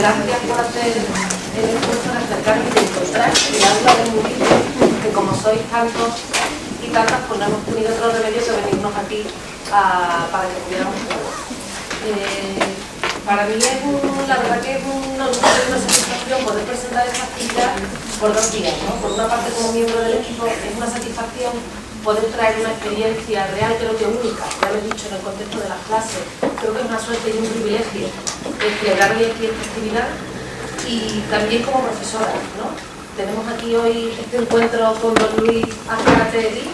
gracias por hacer el esfuerzo de acercarme y de encontrar el aula del murillo, que como sois tantos y tantas, pues no hemos tenido otro remedio que venirnos aquí para que pudiéramos jugar. Para mí es la verdad que es una satisfacción poder presentar esta actividad por 2 días, ¿no? Por una parte, como miembro del equipo, es una satisfacción poder traer una experiencia real, creo que única, ya lo he dicho en el contexto de las clases, creo que es una suerte y un privilegio celebrar hoy aquí esta actividad, y también como profesora, ¿no? Tenemos aquí hoy este encuentro con don Luis Azcárate,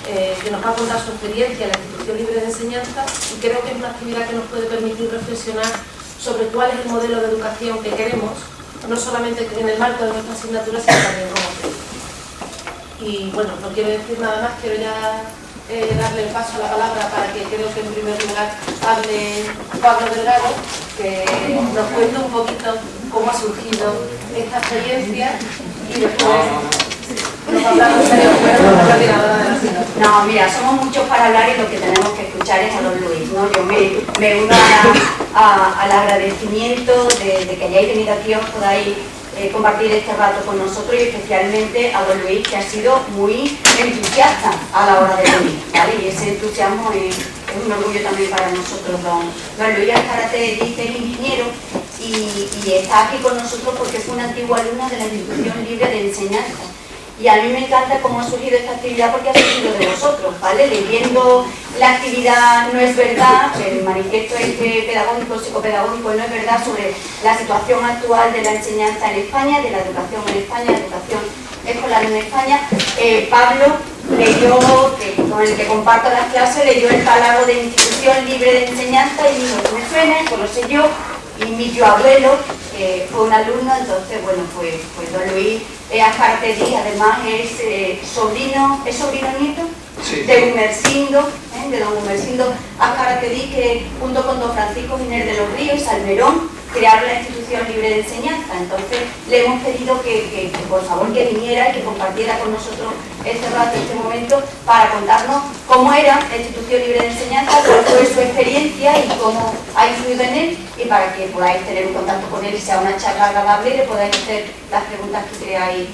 que nos va a contar su experiencia en la Institución Libre de Enseñanza, y creo que es una actividad que nos puede permitir reflexionar sobre cuál es el modelo de educación que queremos, no solamente en el marco de nuestra asignatura, sino también como proyecto. Y bueno, no quiero decir nada más, quiero ya darle el paso a la palabra para que creo que en primer lugar hable Pablo Delgado, que nos cuente un poquito cómo ha surgido esta experiencia, y después nos va a hablar de la coordinadora de la asignatura. No, mira, somos muchos para hablar y lo que tenemos que escuchar es a don Luis, ¿no? Yo me uno al agradecimiento de que hayáis venido aquí, os podáis compartir este rato con nosotros, y especialmente a don Luis, que ha sido muy entusiasta a la hora de venir, ¿vale? Y ese entusiasmo es un orgullo también para nosotros. Don Luis Azcárate dice es ingeniero y está aquí con nosotros porque fue una antigua alumna de la Institución Libre de Enseñanza. Y a mí me encanta cómo ha surgido esta actividad, porque ha surgido de vosotros, ¿vale? Leyendo la actividad No es verdad, el manifiesto pedagógico, psicopedagógico No es verdad, sobre la situación actual de la enseñanza en España, de la educación en España, la educación escolar en España. Pablo leyó, con el que comparto las clases, leyó el catálogo de Institución Libre de Enseñanza y dijo, me suena, pues lo sé yo, y mi tío abuelo fue un alumno, entonces, bueno, pues don Luis Azcárate, además es sobrino nieto, sí, de Gumersindo, de don Gumersindo Azcárate, que junto con don Francisco Giner de los Ríos y Salmerón crearon la Institución Libre de Enseñanza. Entonces le hemos pedido que por favor que viniera y que compartiera con nosotros este rato, este momento, para contarnos cómo era la Institución Libre de Enseñanza, cuál fue su experiencia y cómo ha influido en él, y para que podáis tener un contacto con él y sea una charla agradable y le podáis hacer las preguntas que creáis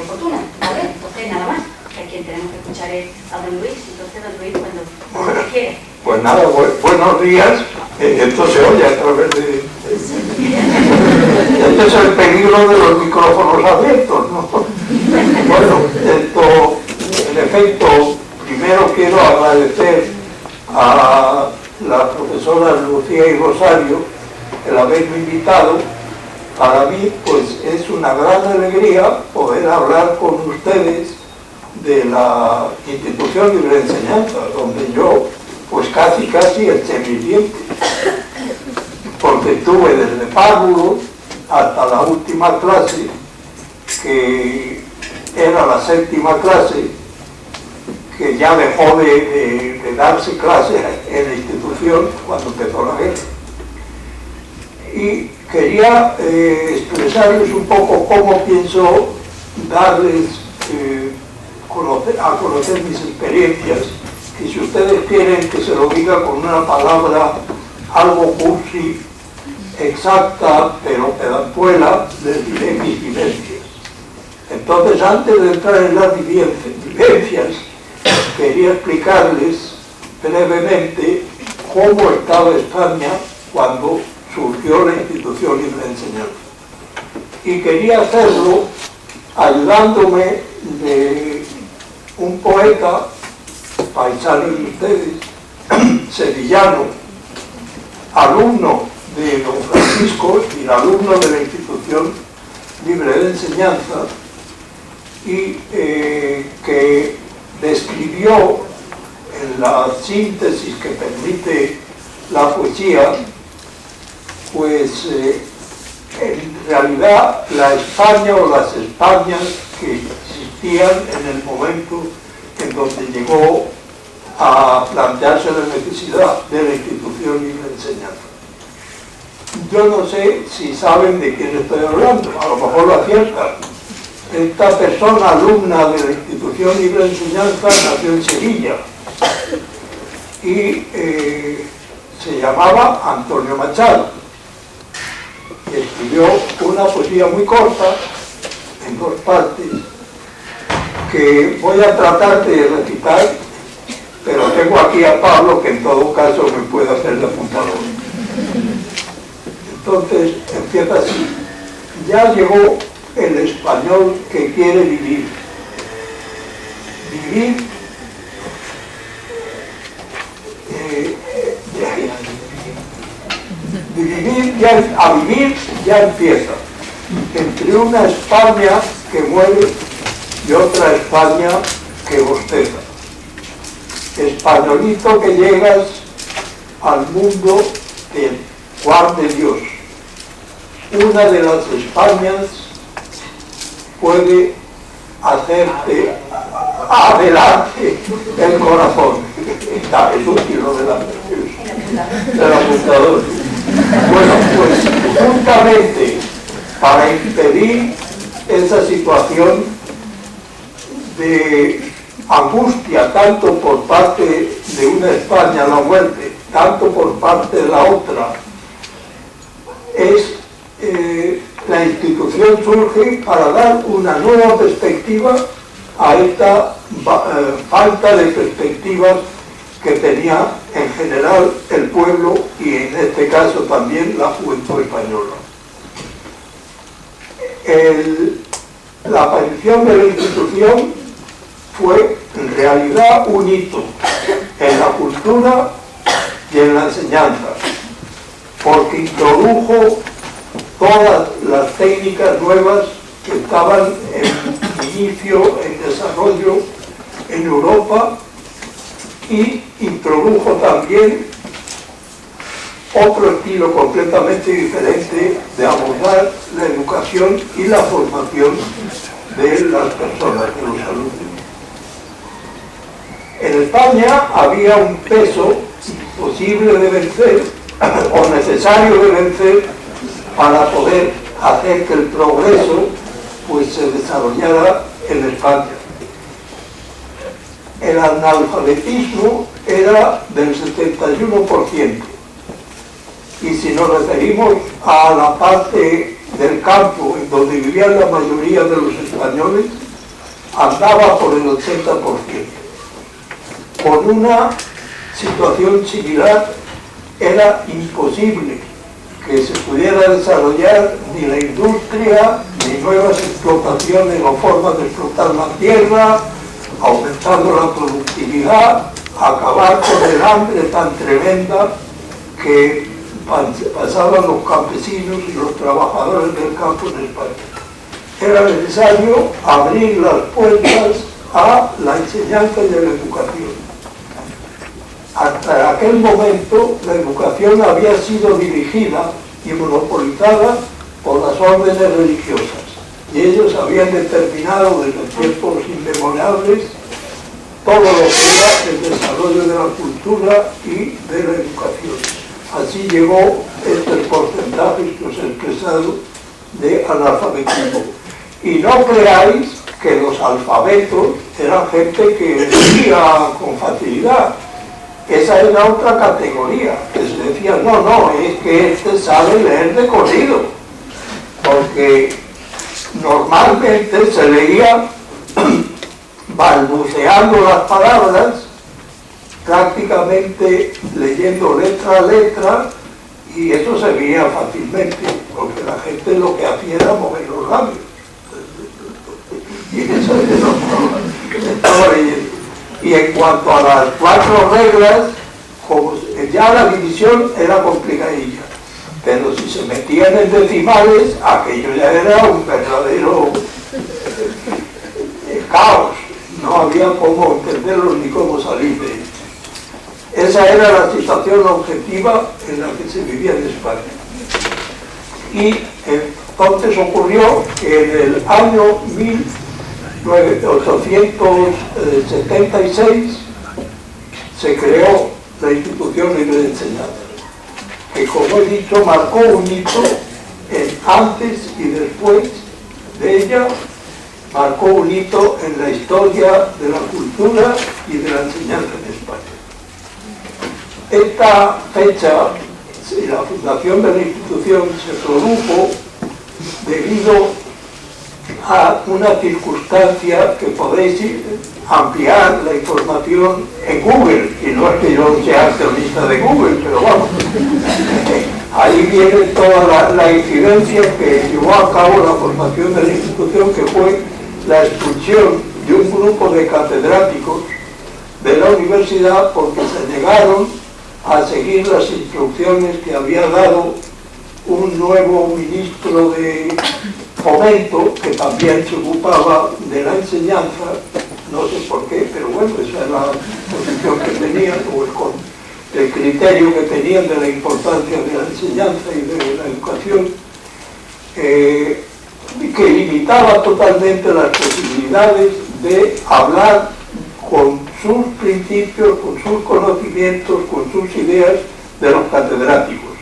oportunas, ¿vale? Entonces nada más, que a quien tenemos que escuchar es a don Luis. Entonces don Luis, cuando quiera. Pues nada, buenos días. Esto se oye a través de... Este es el peligro de los micrófonos abiertos, ¿no? Bueno, en efecto, primero quiero agradecer a las profesoras Lucía y Rosario el haberme invitado. Para mí, pues, es una gran alegría poder hablar con ustedes de la Institución Libre de Enseñanza, donde yo, pues, casi eché mis dientes, porque estuve desde párvulo hasta la última clase, que era la 7ª clase, que ya dejó de darse clases en la institución cuando empezó la guerra. Y quería expresarles un poco cómo pienso darles a conocer mis experiencias, y si ustedes quieren que se lo diga con una palabra algo cursi, exacta pero pedantuela, les diré mis vivencias. Entonces, antes de entrar en las vivencias, quería explicarles brevemente cómo estaba España cuando surgió la Institución Libre de Enseñanza. Y quería hacerlo ayudándome de un poeta, paisano de ustedes, sevillano, alumno de don Francisco y alumno de la Institución Libre de Enseñanza, y que describió en la síntesis que permite la poesía, pues en realidad la España o las Españas que existían en el momento en donde llegó a plantearse la necesidad de la Institución Libre de Enseñanza. Yo no sé si saben de quién estoy hablando, a lo mejor lo aciertan. Esta persona, alumna de la Institución Libre de Enseñanza, nació en Sevilla y se llamaba Antonio Machado. escribió una poesía muy corta, en 2 partes, que voy a tratar de recitar, pero tengo aquí a Pablo, que en todo caso me puede hacer de apuntador. Entonces empieza así: ya llegó el español que quiere vivir. A vivir ya empieza, entre una España que muere y otra España que bosteza. Españolito que llegas al mundo del Juan de Dios. Una de las Españas puede hacerte adelante el corazón. Es útil lo del apuntador. Bueno, pues justamente para impedir esa situación de angustia, tanto por parte de una España, la muerte, tanto por parte de la otra, la institución surge para dar una nueva perspectiva a esta falta de perspectivas que tenía en general el pueblo y en este caso también la juventud española. La aparición de la institución fue en realidad un hito en la cultura y en la enseñanza, porque introdujo todas las técnicas nuevas que estaban en inicio, en desarrollo en Europa, y introdujo también otro estilo completamente diferente de abordar la educación y la formación de las personas, de los alumnos. En España había un peso imposible de vencer o necesario de vencer para poder hacer que el progreso pues se desarrollara en España. El analfabetismo era del 71%, y si nos referimos a la parte del campo en donde vivían la mayoría de los españoles, andaba por el 80%. Con una situación similar era imposible que se pudiera desarrollar ni la industria, ni nuevas explotaciones o formas de explotar la tierra, aumentando la productividad, acabar con el hambre tan tremenda que pasaban los campesinos y los trabajadores del campo en España. Era necesario abrir las puertas a la enseñanza y a la educación. Hasta aquel momento la educación había sido dirigida y monopolizada por las órdenes religiosas, y ellos habían determinado desde tiempos inmemorables todo lo que era el desarrollo de la cultura y de la educación. Así llegó estos porcentajes que os he expresado de analfabetismo. Y no creáis que los alfabetos eran gente que leía con facilidad. Esa era otra categoría, que se decía, no, es que este sabe leer de corrido, porque normalmente se leía balbuceando las palabras, prácticamente leyendo letra a letra, y eso se veía fácilmente, porque la gente lo que hacía era mover los labios. Y eso estaba leyendo. Y en cuanto a las 4 reglas, como ya la división era complicadilla, pero si se metían en decimales, aquello ya era un verdadero caos. No había cómo entenderlo ni cómo salir de ello. Esa era la situación objetiva en la que se vivía en España. Y entonces ocurrió que en el año 1876 se creó la Institución Libre de Enseñanza, que, como he dicho, marcó un hito en antes y después de ella, marcó un hito en la historia de la cultura y de la enseñanza en España. Esta fecha la fundación de la institución se produjo debido a una circunstancia que podéis ampliar la información en Google, y no es que yo sea accionista de Google, pero vamos, ahí viene toda la incidencia que llevó a cabo la formación de la institución, que fue la expulsión de un grupo de catedráticos de la universidad porque se negaron a seguir las instrucciones que había dado un nuevo ministro de Fomento, que también se ocupaba de la enseñanza, no sé por qué, pero bueno, esa es la posición que tenían, o el criterio que tenían de la importancia de la enseñanza y de la educación, que limitaba totalmente las posibilidades de hablar con sus principios, con sus conocimientos, con sus ideas de los catedráticos,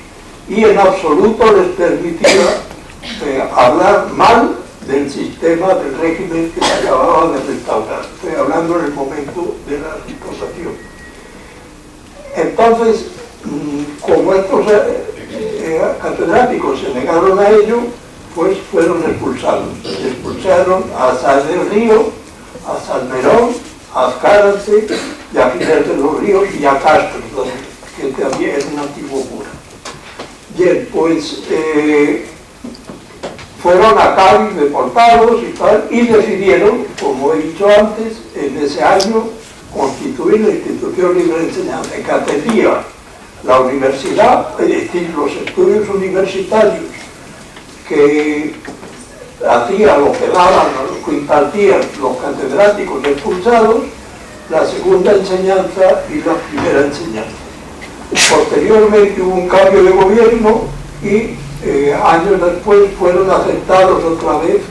y en absoluto les permitía hablar mal del sistema, del régimen que se acababa de restaurar. Estoy hablando en el momento de la restauración. Entonces, como estos catedráticos se negaron a ello, pues fueron expulsados. Se expulsaron a Sal del Río, a Salmerón, a Azcárate, y a Fidel de los Ríos y a Castro, que también es un antiguo cura. Bien, pues fueron a Cádiz deportados y tal, y decidieron, como he dicho antes, en ese año constituir la Institución Libre de Enseñanza, que atendía la universidad, es decir, los estudios universitarios que hacían lo que daban, lo que impartían los catedráticos expulsados, la segunda enseñanza y la primera enseñanza. Posteriormente hubo un cambio de gobierno y años después fueron aceptados otra vez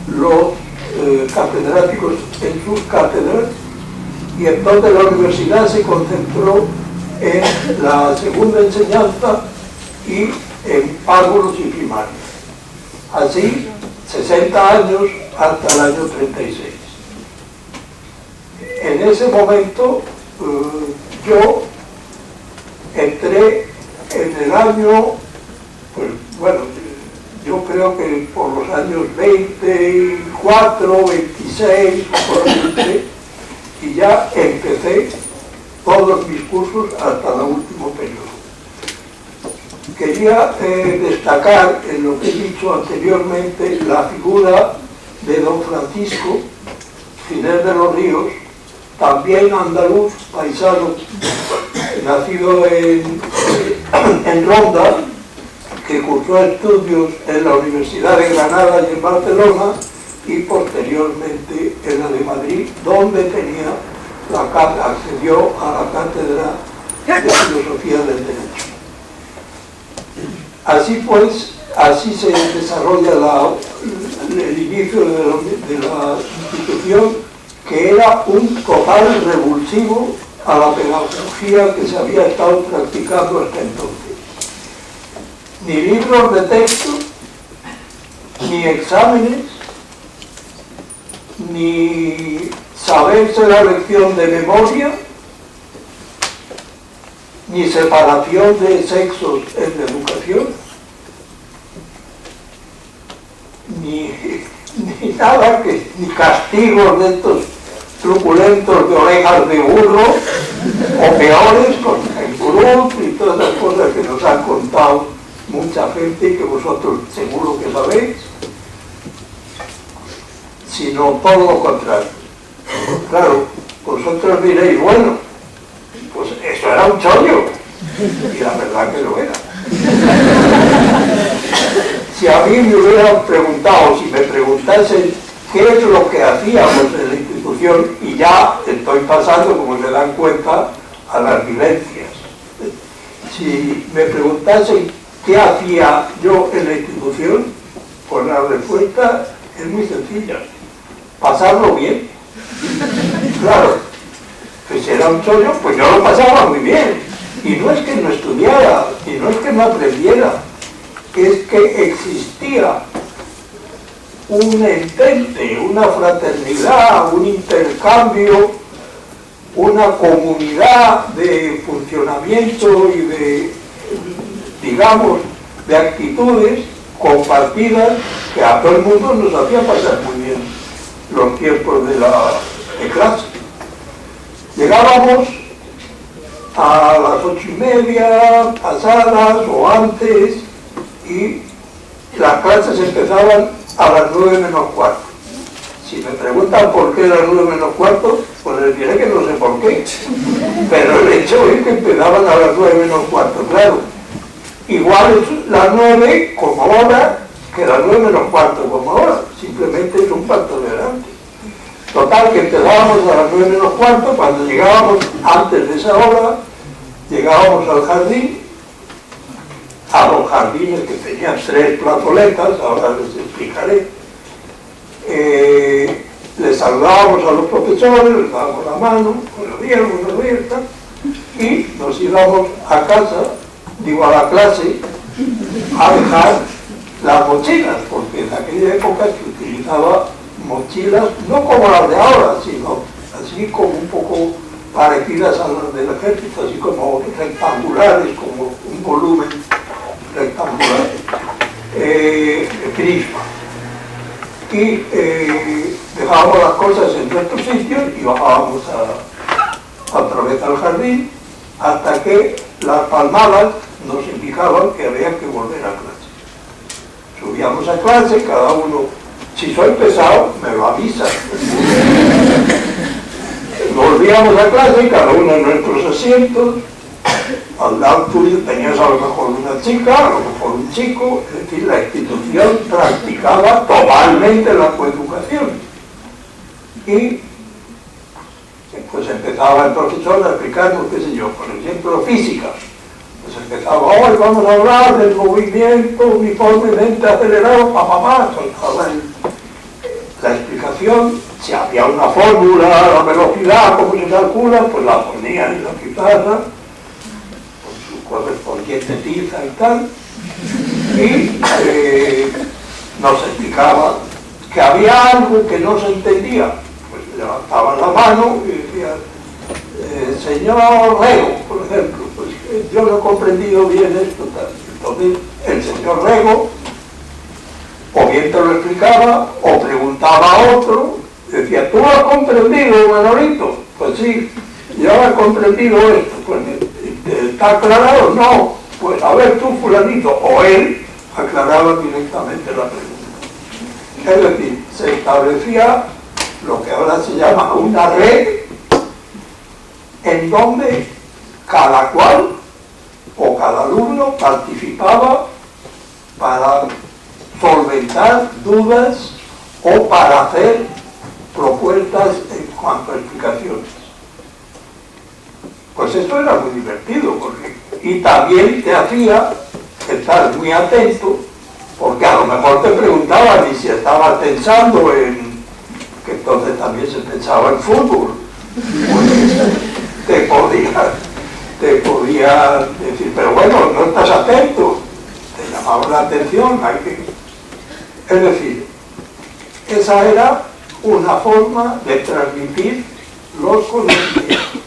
los catedráticos en sus cátedras, y entonces la universidad se concentró en la segunda enseñanza y en párvulos y primarios. Así, 60 años hasta el año 36. En ese momento yo entré en el año, pues bueno, yo creo que por los años 24, 26, y ya empecé todos mis cursos hasta el último periodo. Quería destacar en lo que he dicho anteriormente la figura de don Francisco Ginés de los Ríos, también andaluz, paisano, nacido en Ronda, que cursó estudios en la Universidad de Granada y en Barcelona, y posteriormente en la de Madrid, donde accedió a la cátedra de Filosofía del Derecho. Así pues, así se desarrolla el inicio de la institución, que era un total revulsivo a la pedagogía que se había estado practicando hasta entonces. Ni libros de texto, ni exámenes, ni saberse la lección de memoria, ni separación de sexos en la educación, ni nada, ni castigos de estos truculentos de orejas de burro, o peores, con el cruz y todas las cosas que nos han contado mucha gente y que vosotros seguro que sabéis, sino todo lo contrario. Claro, vosotros diréis, bueno, pues eso era un chollo, y la verdad que lo era. Si a mí me hubieran preguntado, si me preguntasen qué es lo que hacíamos en la institución, y ya estoy pasando, como se dan cuenta, a las vivencias. Si me preguntasen qué hacía yo en la institución, pues la respuesta es muy sencilla: pasarlo bien. Claro, que si era un chollo, pues yo lo pasaba muy bien. Y no es que no estudiara, y no es que no aprendiera, es que existía un entente, una fraternidad, un intercambio, una comunidad de funcionamiento y de digamos, de actitudes compartidas que a todo el mundo nos hacía pasar muy bien los tiempos de clase. Llegábamos a las 8:30 pasadas o antes y las clases empezaban a las 9 menos cuarto. Si me preguntan por qué las 9 menos cuarto, pues les diré que no sé por qué. Pero el hecho es que empezaban a las 9 menos cuarto, claro. Igual es las 9 como hora que las 9 menos cuarto como hora. Simplemente es un cuarto de adelante. Total, que empezábamos a las 9 menos cuarto, cuando llegábamos antes de esa hora, llegábamos al jardín, a los jardines que tenían 3 plazoletas, ahora les explicaré. Les saludábamos a los profesores, les dábamos la mano, buenos días, y nos íbamos a casa, digo a la clase, a dejar las mochilas, porque en aquella época se utilizaba mochilas, no como las de ahora, sino así como un poco parecidas a las del ejército, así como rectangulares, como un volumen rectangular, prisma. Y dejábamos las cosas en nuestro sitio y bajábamos otra vez al jardín, hasta que las palmadas nos indicaban que había que volver a clase. Subíamos a clase, cada uno, si soy pesado, me lo avisa. Volvíamos a clase, cada uno en nuestros asientos. Al lado tuyo tenías a lo mejor una chica, a lo mejor un chico, es decir, la institución practicaba totalmente la coeducación. Y pues empezaba el profesor a explicarnos, qué sé yo, por ejemplo, física. Pues empezaba, hoy vamos a hablar del movimiento uniformemente acelerado, soltaba la explicación. Si había una fórmula, la velocidad, cómo se calcula, pues la ponía en la pizarra, correspondiente tiza y tal, y nos explicaba que había algo que no se entendía. Pues levantaban la mano y decían, señor Rego, por ejemplo, pues yo no he comprendido bien esto, tal. Entonces el señor Rego o bien te lo explicaba o preguntaba a otro, decía, ¿tú has comprendido, Manolito? Pues sí, yo he comprendido esto. Pues ¿está aclarado? No. Pues a ver tú, fulanito, o él aclaraba directamente la pregunta. Es decir, se establecía lo que ahora se llama una red en donde cada cual o cada alumno participaba para solventar dudas o para hacer propuestas en cuanto a explicaciones. Pues esto era muy divertido, y también te hacía estar muy atento, porque a lo mejor te preguntaban y si estabas pensando en, que entonces también se pensaba en fútbol, pues te podía decir, pero bueno, no estás atento, te llamaba la atención, es decir, esa era una forma de transmitir los conocimientos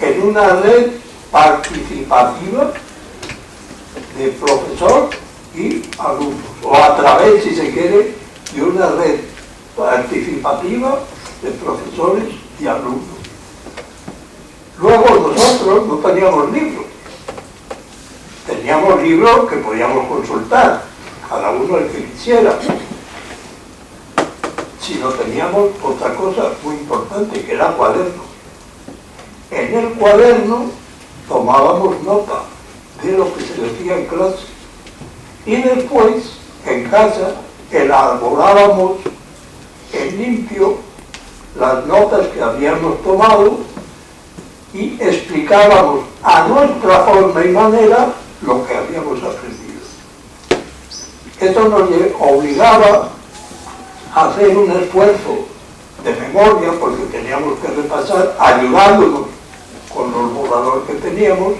en una red participativa de profesor y alumnos, o a través, si se quiere, de una red participativa de profesores y alumnos. Luego nosotros no teníamos libros, teníamos libros que podíamos consultar, cada uno el que quisiera, sino teníamos otra cosa muy importante, que era cuadernos. En el cuaderno tomábamos nota de lo que se decía en clase y después en casa elaborábamos en limpio las notas que habíamos tomado y explicábamos a nuestra forma y manera lo que habíamos aprendido. Esto nos obligaba a hacer un esfuerzo de memoria, porque teníamos que repasar ayudándonos con los borradores que teníamos,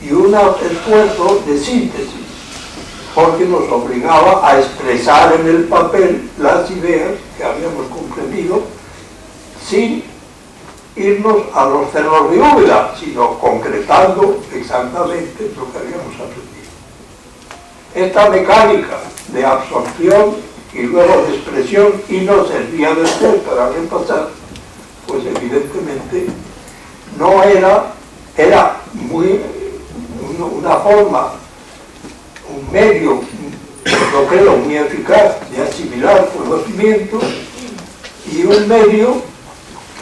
y un esfuerzo de síntesis, porque nos obligaba a expresar en el papel las ideas que habíamos comprendido sin irnos a los cerros de Úbeda, sino concretando exactamente lo que habíamos aprendido. Esta mecánica de absorción y luego de expresión y no servía después para repasar, pues evidentemente no era una forma, un medio, yo creo, muy eficaz de asimilar conocimientos y un medio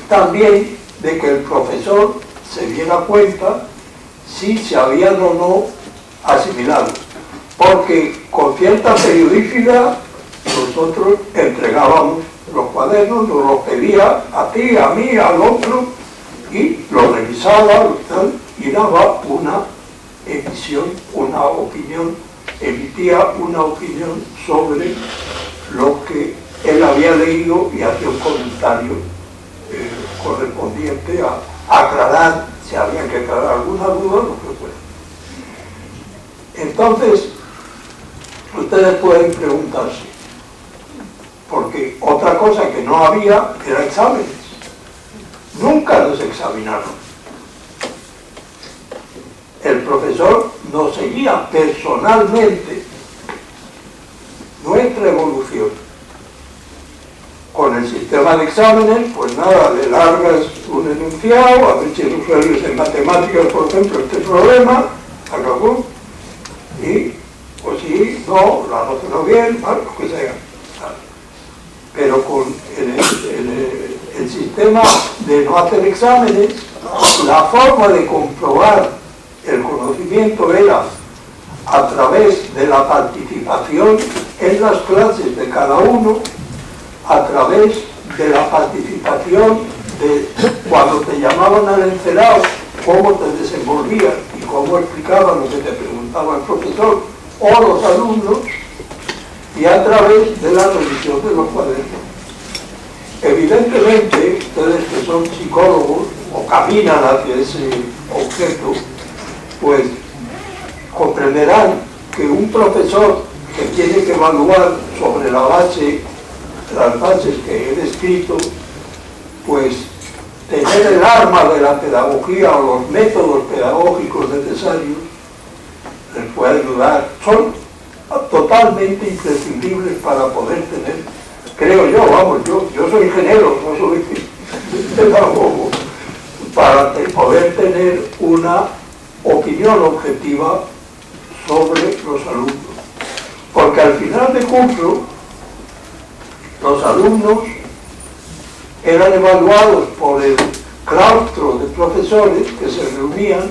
también de que el profesor se diera cuenta si se habían o no asimilado, porque con cierta periodicidad nosotros entregábamos los cuadernos, nos los pedía a ti, a mí, al otro, y lo revisaba y daba una emisión, una opinión, emitía una opinión sobre lo que él había leído y hacía un comentario correspondiente a aclarar, si había que aclarar alguna duda, lo que fuera. Entonces, ustedes pueden preguntarse, porque otra cosa que no había era exámenes. Nunca nos examinaron. El profesor nos seguía personalmente nuestra evolución. Con el sistema de exámenes, pues nada, le largas un enunciado, a ver si resuelves en matemáticas, por ejemplo, este problema, acabó, y pues sí, no, lo has razonado bien, bueno, lo que sea. Pero con el sistema de no hacer exámenes, la forma de comprobar el conocimiento era a través de la participación en las clases de cada uno, a través de la participación de cuando te llamaban al encerado, cómo te desenvolvías y cómo explicaban lo que te preguntaba el profesor o los alumnos, y a través de la revisión de los cuadernos. Evidentemente, ustedes que son psicólogos o caminan hacia ese objeto, pues comprenderán que un profesor que tiene que evaluar sobre las bases que he descrito, pues tener el arma de la pedagogía o los métodos pedagógicos necesarios les puede ayudar. Son totalmente imprescindibles para poder tener, creo yo, vamos, yo soy ingeniero, no soy pedagogo, para poder tener una opinión objetiva sobre los alumnos. Porque al final de curso, los alumnos eran evaluados por el claustro de profesores que se reunían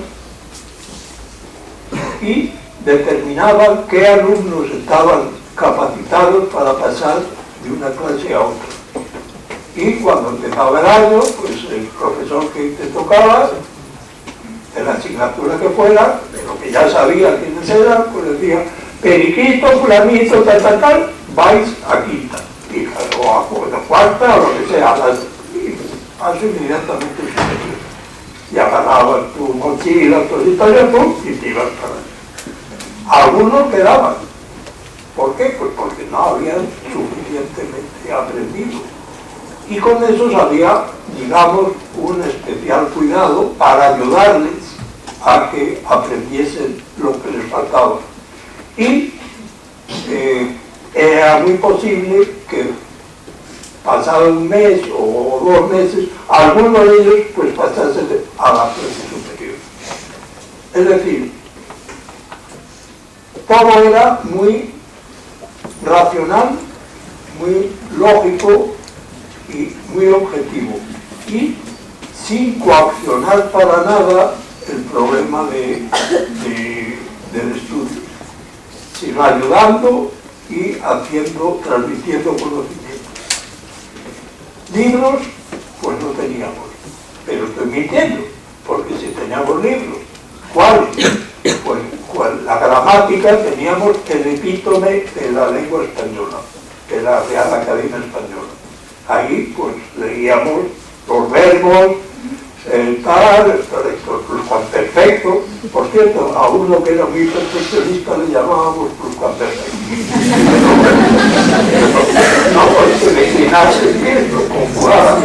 y determinaban qué alumnos estaban capacitados para pasar de una clase a otra. Y cuando empezaba el año, pues el profesor que te tocaba, de la asignatura que fuera, de lo que ya sabía quiénes eran, pues decía, Periquito, fulanito, tal, vais a quinta, o a cuarta, o lo que sea, a su inmediatamente superior. Y agarrabas tu mochila, tu historia, y te ibas para allá. Algunos quedaban. ¿Por qué? Pues porque no habían suficientemente aprendido. Y con eso había, digamos, un especial cuidado para ayudarles a que aprendiesen lo que les faltaba. Y era muy posible que pasado un mes o 2 meses, algunos de ellos pues pasasen a la clase superior. Es decir, todo era muy racional, muy lógico y muy objetivo, y sin coaccionar para nada el problema del estudio, sino ayudando y transmitiendo conocimiento. Libros, pues no teníamos, pero estoy mintiendo, porque si teníamos libros, ¿cuáles? Pues la gramática teníamos el epítome de la lengua española, de la Real Academia Española. Ahí pues leíamos los verbos, el pluscuamperfecto. Por cierto, a uno que era muy perfeccionista le llamábamos pluscuamperfecto. No, porque declinarse bien, lo conjugaba,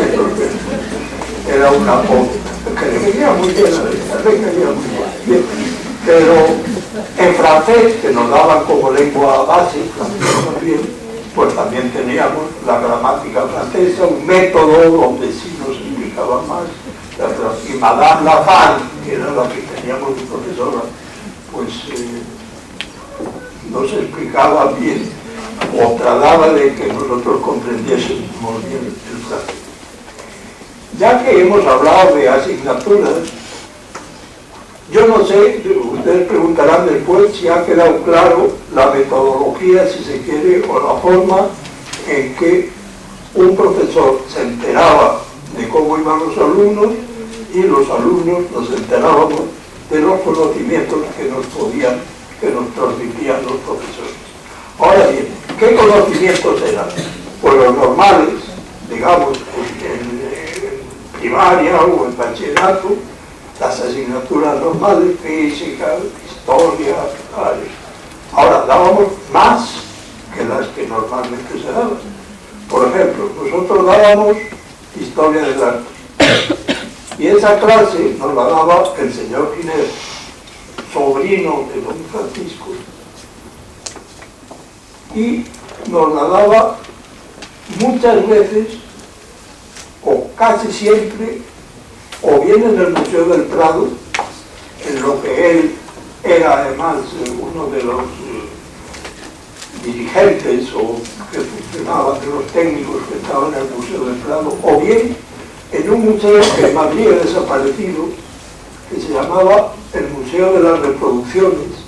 era una me caía muy bien. Pero en francés, que nos daban como lengua básica también, pues también teníamos la gramática francesa, un método donde sí nos explicaba más. Y Madame Lafan, que era la que teníamos de profesora, pues nos explicaba bien o trataba de que nosotros comprendiésemos bien el francés. Ya que hemos hablado de asignaturas, yo no sé, ustedes preguntarán después si ha quedado claro la metodología, si se quiere, o la forma en que un profesor se enteraba de cómo iban los alumnos y los alumnos nos enterábamos de los conocimientos que nos transmitían los profesores. Ahora bien, ¿qué conocimientos eran? Pues los normales, digamos, en primaria o en bachillerato, las asignaturas normales, física, historia, tales. Ahora, dábamos más que las que normalmente se daban. Por ejemplo, nosotros dábamos historia del arte. Y esa clase nos la daba el señor Ginés, sobrino de don Francisco, y nos la daba muchas veces, o casi siempre, o bien en el Museo del Prado, en lo que él era además uno de los dirigentes o que funcionaban, de los técnicos que estaban en el Museo del Prado, o bien en un museo que en Madrid ha desaparecido, que se llamaba el Museo de las Reproducciones,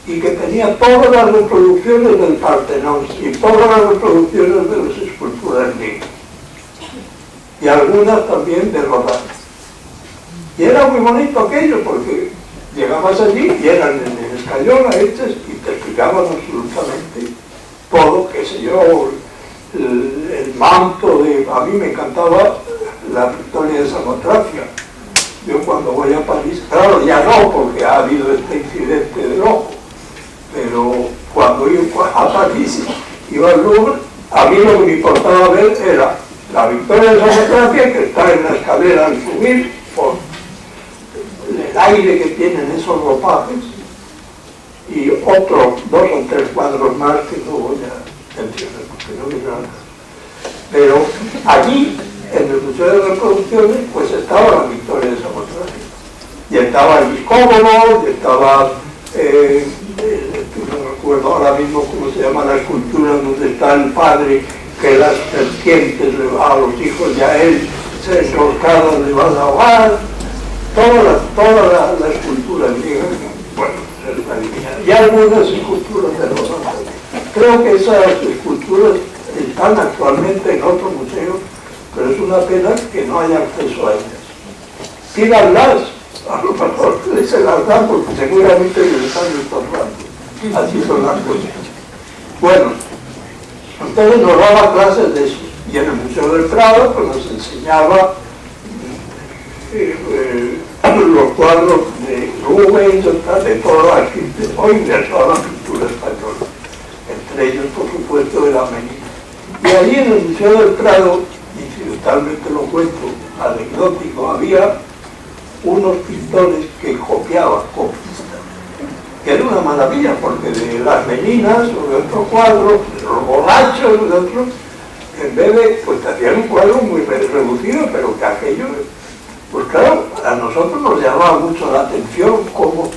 y que tenía todas las reproducciones del Partenón y todas las reproducciones de las esculturas griegas, y algunas también de Rodin. Y era muy bonito aquello, porque llegabas allí y eran en escayola hechas y te explicaban absolutamente todo, qué sé yo, el manto de... A mí me encantaba la Victoria de Samotracia. Yo cuando voy a París, claro, ya no, porque ha habido este incidente del ojo, pero cuando iba a París, iba al Louvre, a mí lo que me importaba ver era la Victoria de Samotracia, que está en la escalera al subir, por el aire que tienen esos ropajes, y otros 2 o 3 cuadros más que no voy a mencionar porque no me nada. Pero allí, en el Museo de Reproducciones, pues estaba la Victoria de Samotracia, y estaba el Discómodo, y estaba no recuerdo ahora mismo cómo se llama la escultura donde está el padre, que las serpientes le va a los hijos y a él enroscadas le van a ahogar. Toda la escultura griega, bueno, se la eliminan. Y algunas esculturas de los ángeles. Creo que esas esculturas están actualmente en otro museo, pero es una pena que no haya acceso a ellas. Pídanlas, a lo mejor se las dan porque seguramente les están estorbando. Así son las cosas. Bueno, entonces nos daba clases de eso. Y en el Museo del Prado pues nos enseñaba los cuadros de Rubens, de toda la pintura española, entre ellos por supuesto de la Menina. Y allí en el Museo del Prado, incidentalmente lo cuento, anecdótico, había unos pintores que copiaban copistas, que era una maravilla porque de las Meninas o de otro cuadro, de los borrachos, de otros, en vez de, pues hacían un cuadro muy reducido, pero que aquello, pues claro, a nosotros nos llamaba mucho la atención cómo,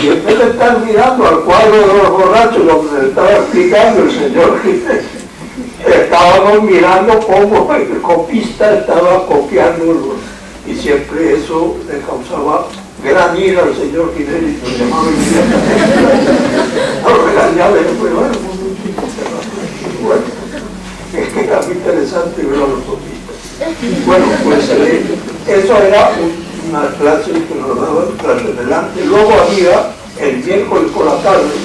y en vez de estar mirando al cuadro de los borrachos donde estaba explicando el señor Ginés, estábamos mirando cómo el copista estaba copiando, y siempre eso le causaba gran ira al señor Ginés y nos llamaba inmediatamente. Nos regañaba y después, bueno, es que era muy interesante ver a los copistas. Bueno, pues eso era una clase que nos daban clase delante. Luego había el miércoles por la tarde,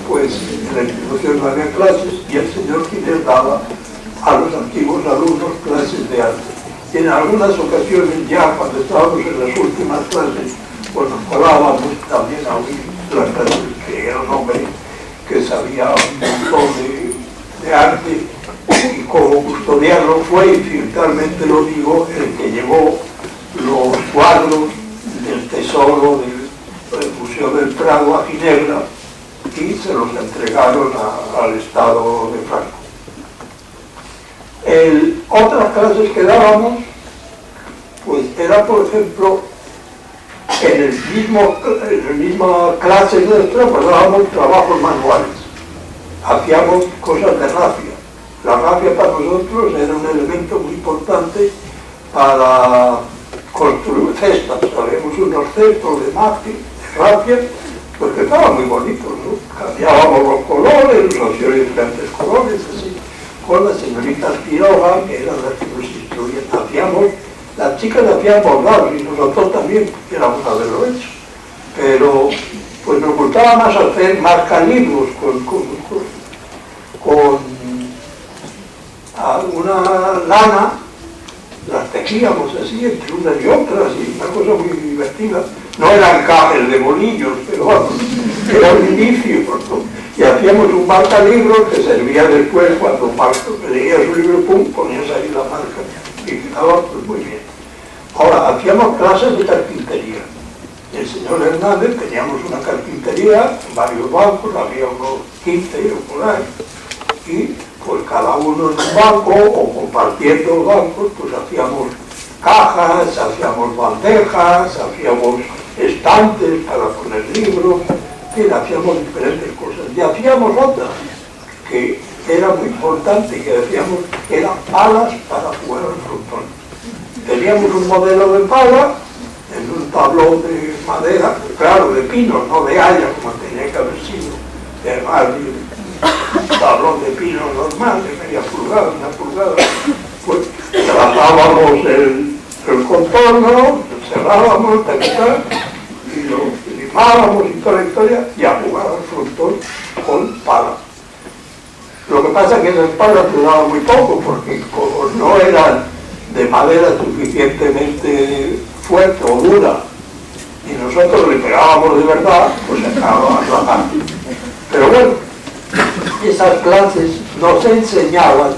pues en la institución no había clases y el señor Ginés daba a los antiguos alumnos clases de arte. Y en algunas ocasiones, ya cuando estábamos en las últimas clases, pues nos colábamos también a oír las clases, que era un hombre que sabía un montón de arte, y como custodiarlo fue, y ciertamente lo digo, el que llevó los cuadros del tesoro del Museo del Prado a Ginebra y se los entregaron al Estado de Franco. Otras clases que dábamos, pues era, por ejemplo, en la misma clase nuestra, pues dábamos trabajos manuales, hacíamos cosas de rafia. La rafia para nosotros era un elemento muy importante para construir cestas. Habíamos unos cestos de rafia, pues que estaban muy bonitos, ¿no? Cambiábamos los colores, los hacíamos de diferentes colores, así, con las señoritas Quiroga, que eran las que nos instruían. Las chicas hacían bordados y nosotros también éramos haberlo hecho. Pero pues nos gustaba más hacer marcalibros con alguna lana, las tejíamos así entre unas y otras, y una cosa muy divertida. No eran cajes de bolillos, pero vamos, era un inicio, ¿no? Y hacíamos un marcalibro que servía después cuando leías un libro, pum, ponías ahí la marca y quedaba pues muy bien. Ahora, hacíamos clases de carpintería. El señor Hernández, teníamos una carpintería, varios bancos, había unos 15 o por ahí, y pues cada uno en un banco o compartiendo bancos, pues hacíamos cajas, hacíamos bandejas, hacíamos estantes para poner libros, y hacíamos diferentes cosas. Y hacíamos otras, que era muy importante, que hacíamos, eran palas para jugar al frontón. Teníamos un modelo de pala en un tablón de madera, claro, de pino, no de haya, como tenía que haber sido, un tablón de pino normal, de media pulgada, una pulgada. Pues trazábamos el contorno, cerrábamos, y lo limábamos y toda la historia, y a jugar al frontón con pala. Lo que pasa es que esas palas duraban muy poco, porque como no eran de madera suficientemente fuerte o dura, y nosotros le pegábamos de verdad, pues se acababa la mano. Pero bueno, esas clases nos enseñaban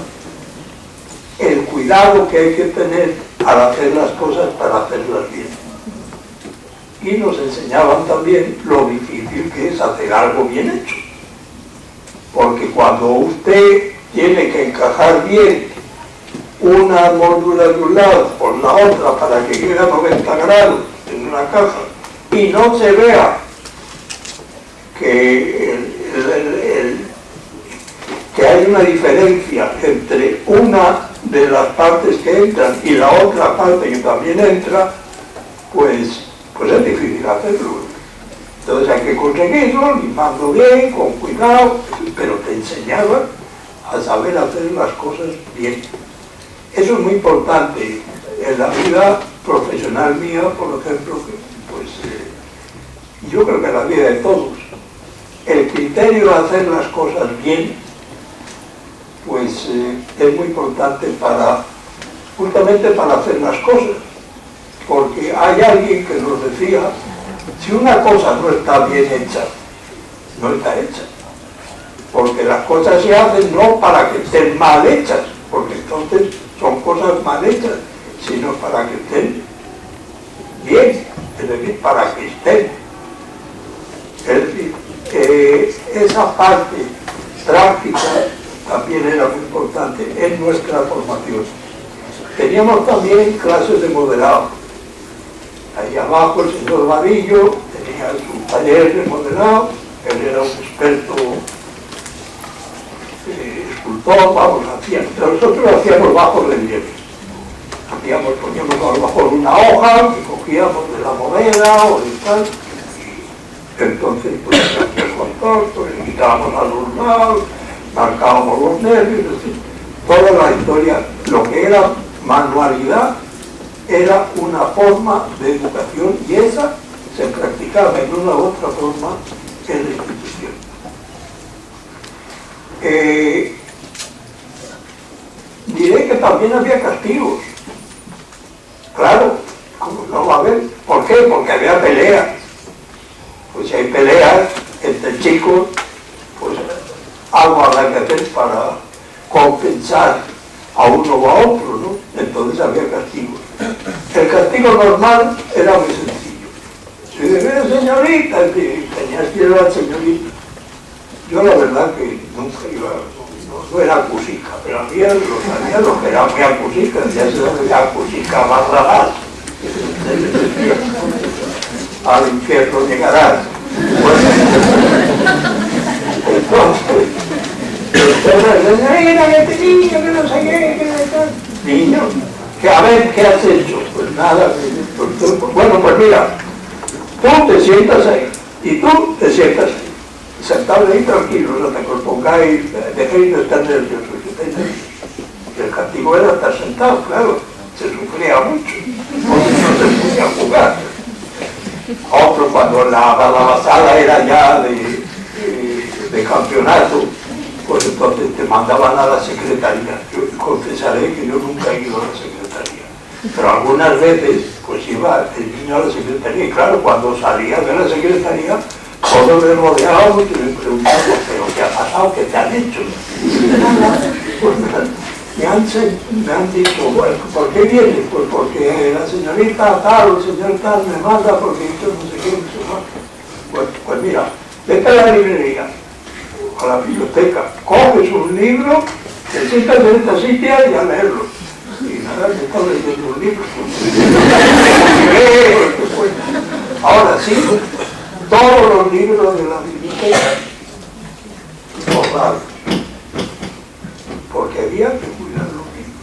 el cuidado que hay que tener al hacer las cosas para hacerlas bien. Y nos enseñaban también lo difícil que es hacer algo bien hecho. Porque cuando usted tiene que encajar bien una moldura de un lado por la otra para que quede a 90 grados en una caja y no se vea que hay una diferencia entre una de las partes que entran y la otra parte que también entra, pues es difícil hacerlo. Entonces hay que conseguirlo, limando bien, con cuidado, pero te enseñaba a saber hacer las cosas bien. Eso es muy importante en la vida profesional mía, por ejemplo, yo creo que en la vida de todos. El criterio de hacer las cosas bien, pues es muy importante justamente para hacer las cosas. Porque hay alguien que nos decía, si una cosa no está bien hecha, no está hecha. Porque las cosas se hacen no para que estén mal hechas, porque entonces son cosas mal hechas, sino para que estén bien, es decir, para que estén. Es decir, esa parte práctica también era muy importante en nuestra formación. Teníamos también clases de modelado. Ahí abajo el señor Vadillo tenía su taller de modelado, él era un experto escultor, vamos, nosotros hacíamos bajos relieves. Poníamos a lo mejor una hoja que cogíamos de la moneda o de tal. Entonces, pues el contorno, pues quitábamos a los lados, marcábamos los nervios, etc. Toda la historia, lo que era manualidad, era una forma de educación y esa se practicaba en una u otra forma en la institución. Diré que también había castigos. Claro, como no va a haber. ¿Por qué? Porque había peleas. Pues si hay peleas entre chicos, pues algo habrá que hacer para compensar a uno o a otro, ¿no? Entonces había castigos. El castigo normal era muy sencillo. Y de ver señorita, que tenías que ir a la señorita. Yo la verdad que nunca iba, no era acusica, pero había los que eran muy acusicas, ya se veía acusica más raras. Al infierno llegarás. Bueno, entonces, mira que este niño, que no sé qué, que no sé qué. Niño, que a ver, ¿qué has hecho? Pues nada, bueno, pues mira, tú te sientas ahí, y tú te sientas ahí. Sentado ahí tranquilo, no te pongáis, dejéis de estar nerviosos, que estáis nerviosos. El castigo era estar sentado, claro, se sufría mucho, porque no se podía jugar. Otro, cuando la sala era ya de campeonato, pues entonces te mandaban a la secretaría. Yo confesaré que yo nunca he ido a la secretaría, pero algunas veces pues iba el niño a la secretaría, y claro, cuando salía de la secretaría, todos le rodeábamos y le preguntábamos, ¿pero qué ha pasado? ¿Qué te han hecho? Pues me han dicho, bueno, ¿por qué vienes? Pues porque la señorita tal o el señor tal me manda porque yo no sé qué, no sé más. Pues mira, vete a la librería, a la biblioteca, coges un libro, te sientas en esta silla y a leerlo. Y nada, me estaba leyendo un libro. Ahora sí, todos los libros de la biblioteca borrados, porque había que cuidar los libros.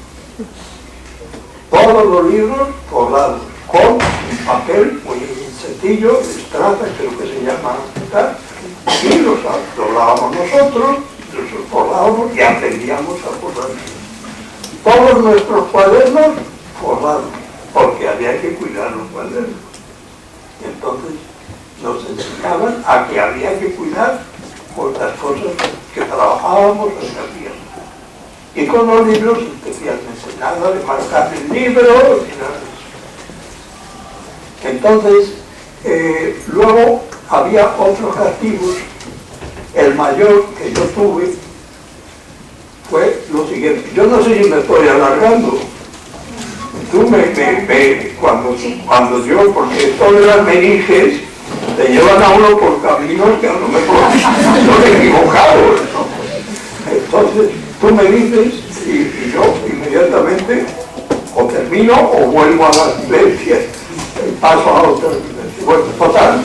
Todos los libros borrados, con un papel muy sencillo, estraza, creo que se llama tal, y los doblábamos nosotros, los borrábamos y aprendíamos a borrar. Todos nuestros cuadernos borrados, porque había que cuidar los cuadernos. Entonces nos enseñaban a que había que cuidar por las cosas que trabajábamos o que hacíamos. Y con los libros especialmente, nada de marcar el libro ni nada de eso. Entonces, luego había otros castigos. El mayor que yo tuve fue lo siguiente. Yo no sé si me estoy alargando. Tú cuando yo, porque esto de las meninges, te llevan a uno por caminos que a lo mejor son equivocados, ¿no? Entonces, tú me dices y yo inmediatamente o termino o vuelvo a la silencia, paso a otra silencia. Bueno, total,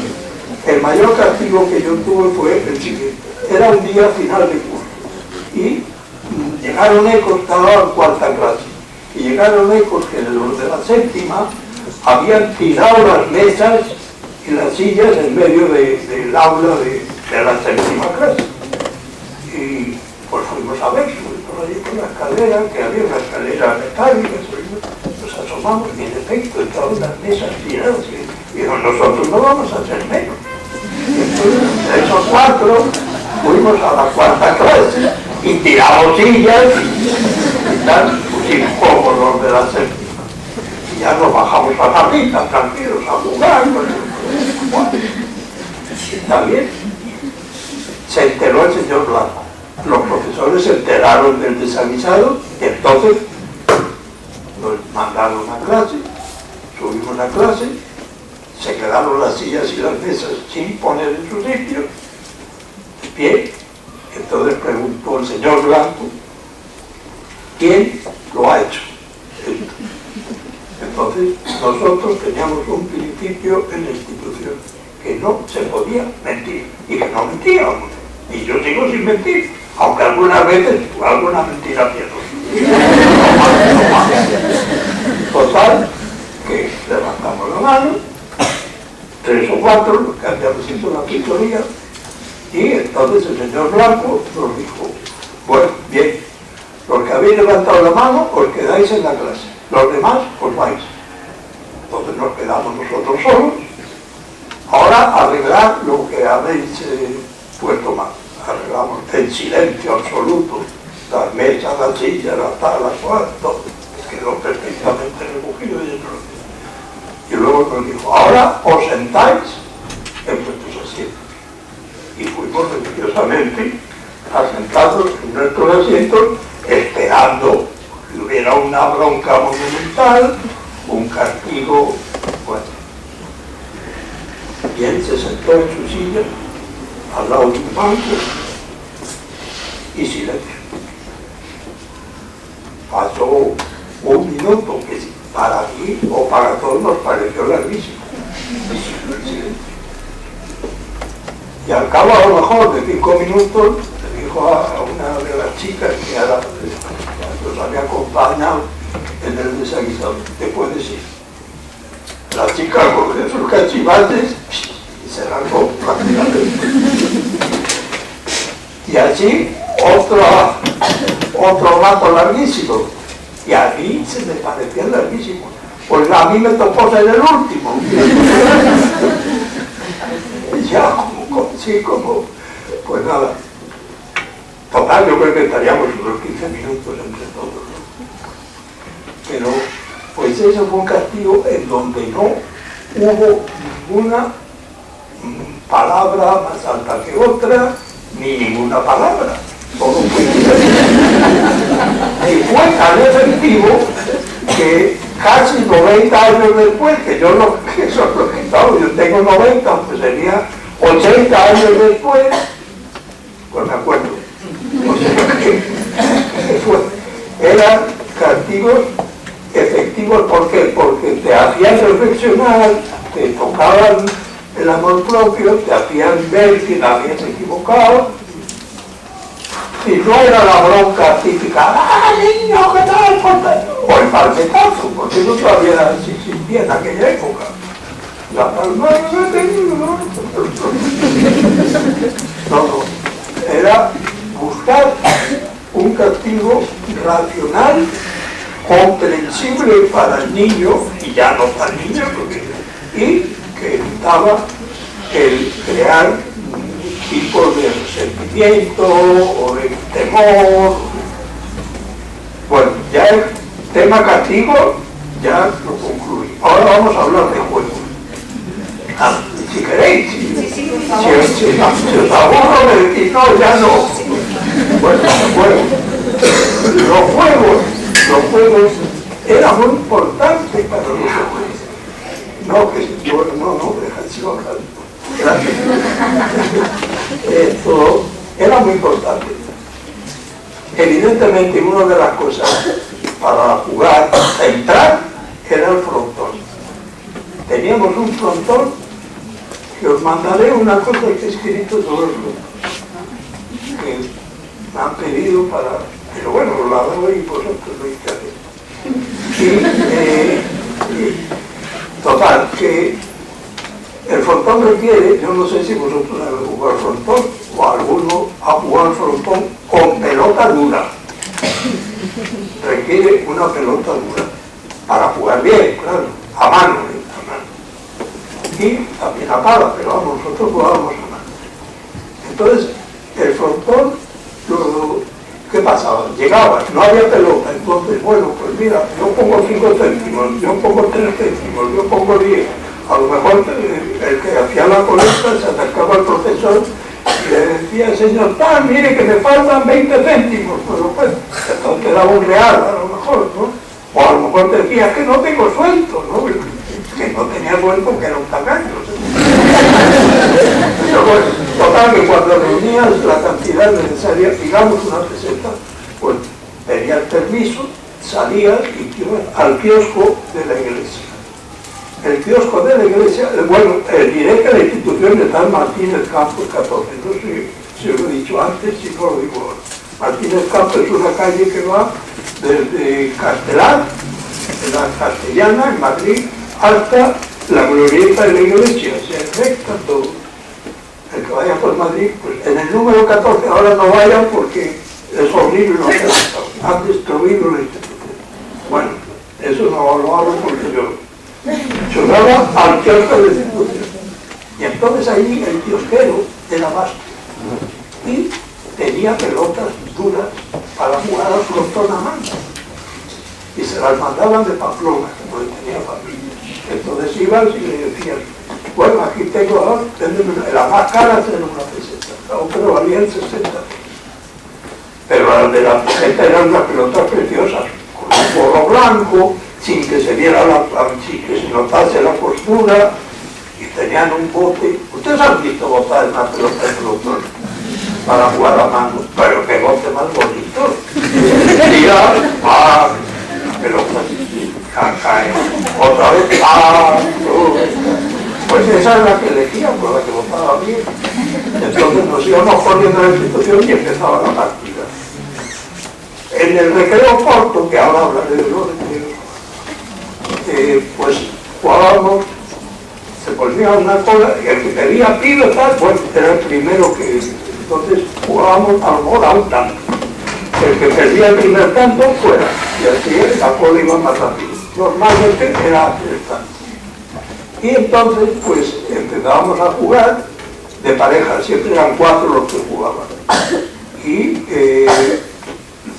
el mayor castigo que yo tuve fue el siguiente. Era un día final de curso y llegaron ecos, estaba en cuarta clase, y llegaron ecos que los de la séptima habían tirado las mesas y las sillas en medio del aula de la séptima clase. Y pues fuimos a ver, subimos allí por la escalera, que había una escalera metálica, nos asomamos y en efecto estaban las mesas tiradas y dijo, nosotros no vamos a hacer menos. Y entonces esos cuatro fuimos a la cuarta clase y tiramos sillas y tal, pusimos como los de la séptima. Y ya nos bajamos a la pista, tranquilos, a jugar. Está bien. Se enteró el señor Blanco. Los profesores se enteraron del desaguisado y entonces nos mandaron a clase, subimos a clase, se quedaron las sillas y las mesas sin poner en su sitio, de pie. Entonces preguntó el señor Blanco, ¿quién lo ha hecho? Entonces nosotros teníamos un principio en la institución, que no se podía mentir, y que no mentíamos, y yo sigo sin mentir, aunque algunas veces alguna mentira pierdo. Total, que levantamos la mano, 3 o 4, los que habíamos hecho la auditoría, y entonces el señor Blanco nos dijo, bueno, bien, los que habéis levantado la mano os quedáis en la clase, los demás os vais. Entonces nos quedamos nosotros solos. Ahora arreglar lo que habéis puesto mal. Arreglamos en silencio absoluto, las mesas, las sillas, las tablas, todo. Quedó perfectamente recogido y luego nos dijo, ahora os sentáis en vuestros asientos. Y fuimos religiosamente asentados en nuestros asientos, esperando que hubiera una bronca monumental, un castigo, bueno. Y él se sentó en su silla, al lado de un banco, y silencio. Pasó un minuto que para mí o para todos nos pareció larguísimo. Y silencio. Y al cabo a lo mejor de 5 minutos le dijo a una de las chicas que nos había acompañado en el desaguisado: te puedes ir. La chica cogió sus cachivaches y se largó prácticamente. Y así otro rato larguísimo. Y a mí se me parecía larguísimo. Pues a mí me tocó ser el último. Ya como, pues nada. Total, yo creo que estaríamos unos 15 minutos entre todos, ¿no? Pero, pues eso fue un castigo en donde no hubo ninguna palabra más alta que otra, ni ninguna palabra. Todo fue y fue tan efectivo que casi 90 años después, que eso es lo que estaba, yo tengo 90, pues sería 80 años después, pues me acuerdo. O sea que eran castigos efectivos. ¿Por qué? Porque te hacían reflexionar, te tocaban el amor propio, te hacían ver que te habías equivocado. Y no era la bronca típica: ¡ah, niño, qué tal! O el palmetazo, porque eso todavía se existía en aquella época. La palmada no he tenido, ¿no? No, era buscar un castigo racional, comprensible para el niño, y ya no para el niño, y que evitaba el crear tipos de resentimiento o de temor. Bueno, ya el tema castigo ya lo concluí. Ahora vamos a hablar de juegos. Si queréis, si os aburro de decir no, ya no. Bueno, los juegos eran muy importantes para nosotros. No, que no, deja hablar. Gracias. Esto era muy importante. Evidentemente, una de las cosas para jugar central era el frontón. Teníamos un frontón que os mandaré una cosa que he escrito todos los que me han pedido para... Pero bueno, os la doy y vosotros lo hay que hacer. Total, que el frontón requiere, yo no sé si vosotros habéis jugado al frontón o alguno ha jugado al frontón con pelota dura. Requiere una pelota dura para jugar bien, claro, a mano. Y también a pala, pero vamos, nosotros jugábamos a mano. Entonces, el frontón, ¿qué pasaba? Llegaba, no había pelota, entonces, bueno, pues mira, yo pongo 5 céntimos, yo pongo 3 céntimos, yo pongo 10. A lo mejor el que hacía la colecta se acercaba al profesor y le decía: señor tal, mire que me faltan 20 céntimos. Pero pues, entonces daba un real a lo mejor, ¿no? O a lo mejor decía: que no tengo suelto, ¿no? Que no tenía suelto, que era un tacaño. Pero bueno, total, que cuando reunías la cantidad necesaria, digamos una peseta, pues pedías permiso, salías y ibas al kiosco de la iglesia. El kiosco de la iglesia, bueno, diré que la institución está en Martínez Campos 14, no sé si os lo he dicho antes, si no lo digo ahora. Martínez Campos es una calle que va desde Castelar, en la Castellana, en Madrid, hasta la glorieta de la iglesia, se recta todo. El que vaya por Madrid, pues en el número 14 ahora no vayan porque es horrible lo que han destruido la institución. Bueno, eso no lo hago porque yo daba al kiosco de la institución. Y entonces ahí el kiosquero era vasco y tenía pelotas duras para jugar al frontón a mano. Y se las mandaban de Pamplona, porque tenía familia. Entonces ibas y le decías: bueno, aquí tengo la más cara, tengo una peseta, la otra valía 60. Pero las de la peseta eran unas pelotas preciosas, con un forro blanco, sin que se viera sin que se notase la postura, y tenían un bote. Ustedes han visto botar una pelota de pelotón para jugar a mano, pero qué bote más bonito. Tira, la pelota cae, otra vez, pues esa es la que elegían, por la que votaba bien. Entonces nos íbamos corriendo a la institución y empezaba la partida. En el recreo corto, que ahora hablaré de los recreos, pues jugábamos, se ponía una cola y el que pedía pido tal, pues era el primero que... Entonces jugábamos a lo mejor a un tanto. El que perdía el primer tanto fuera, y así la cola iba más rápido. Normalmente era a 3 tantos. Y entonces pues empezábamos a jugar de pareja, siempre eran 4 los que jugaban. Y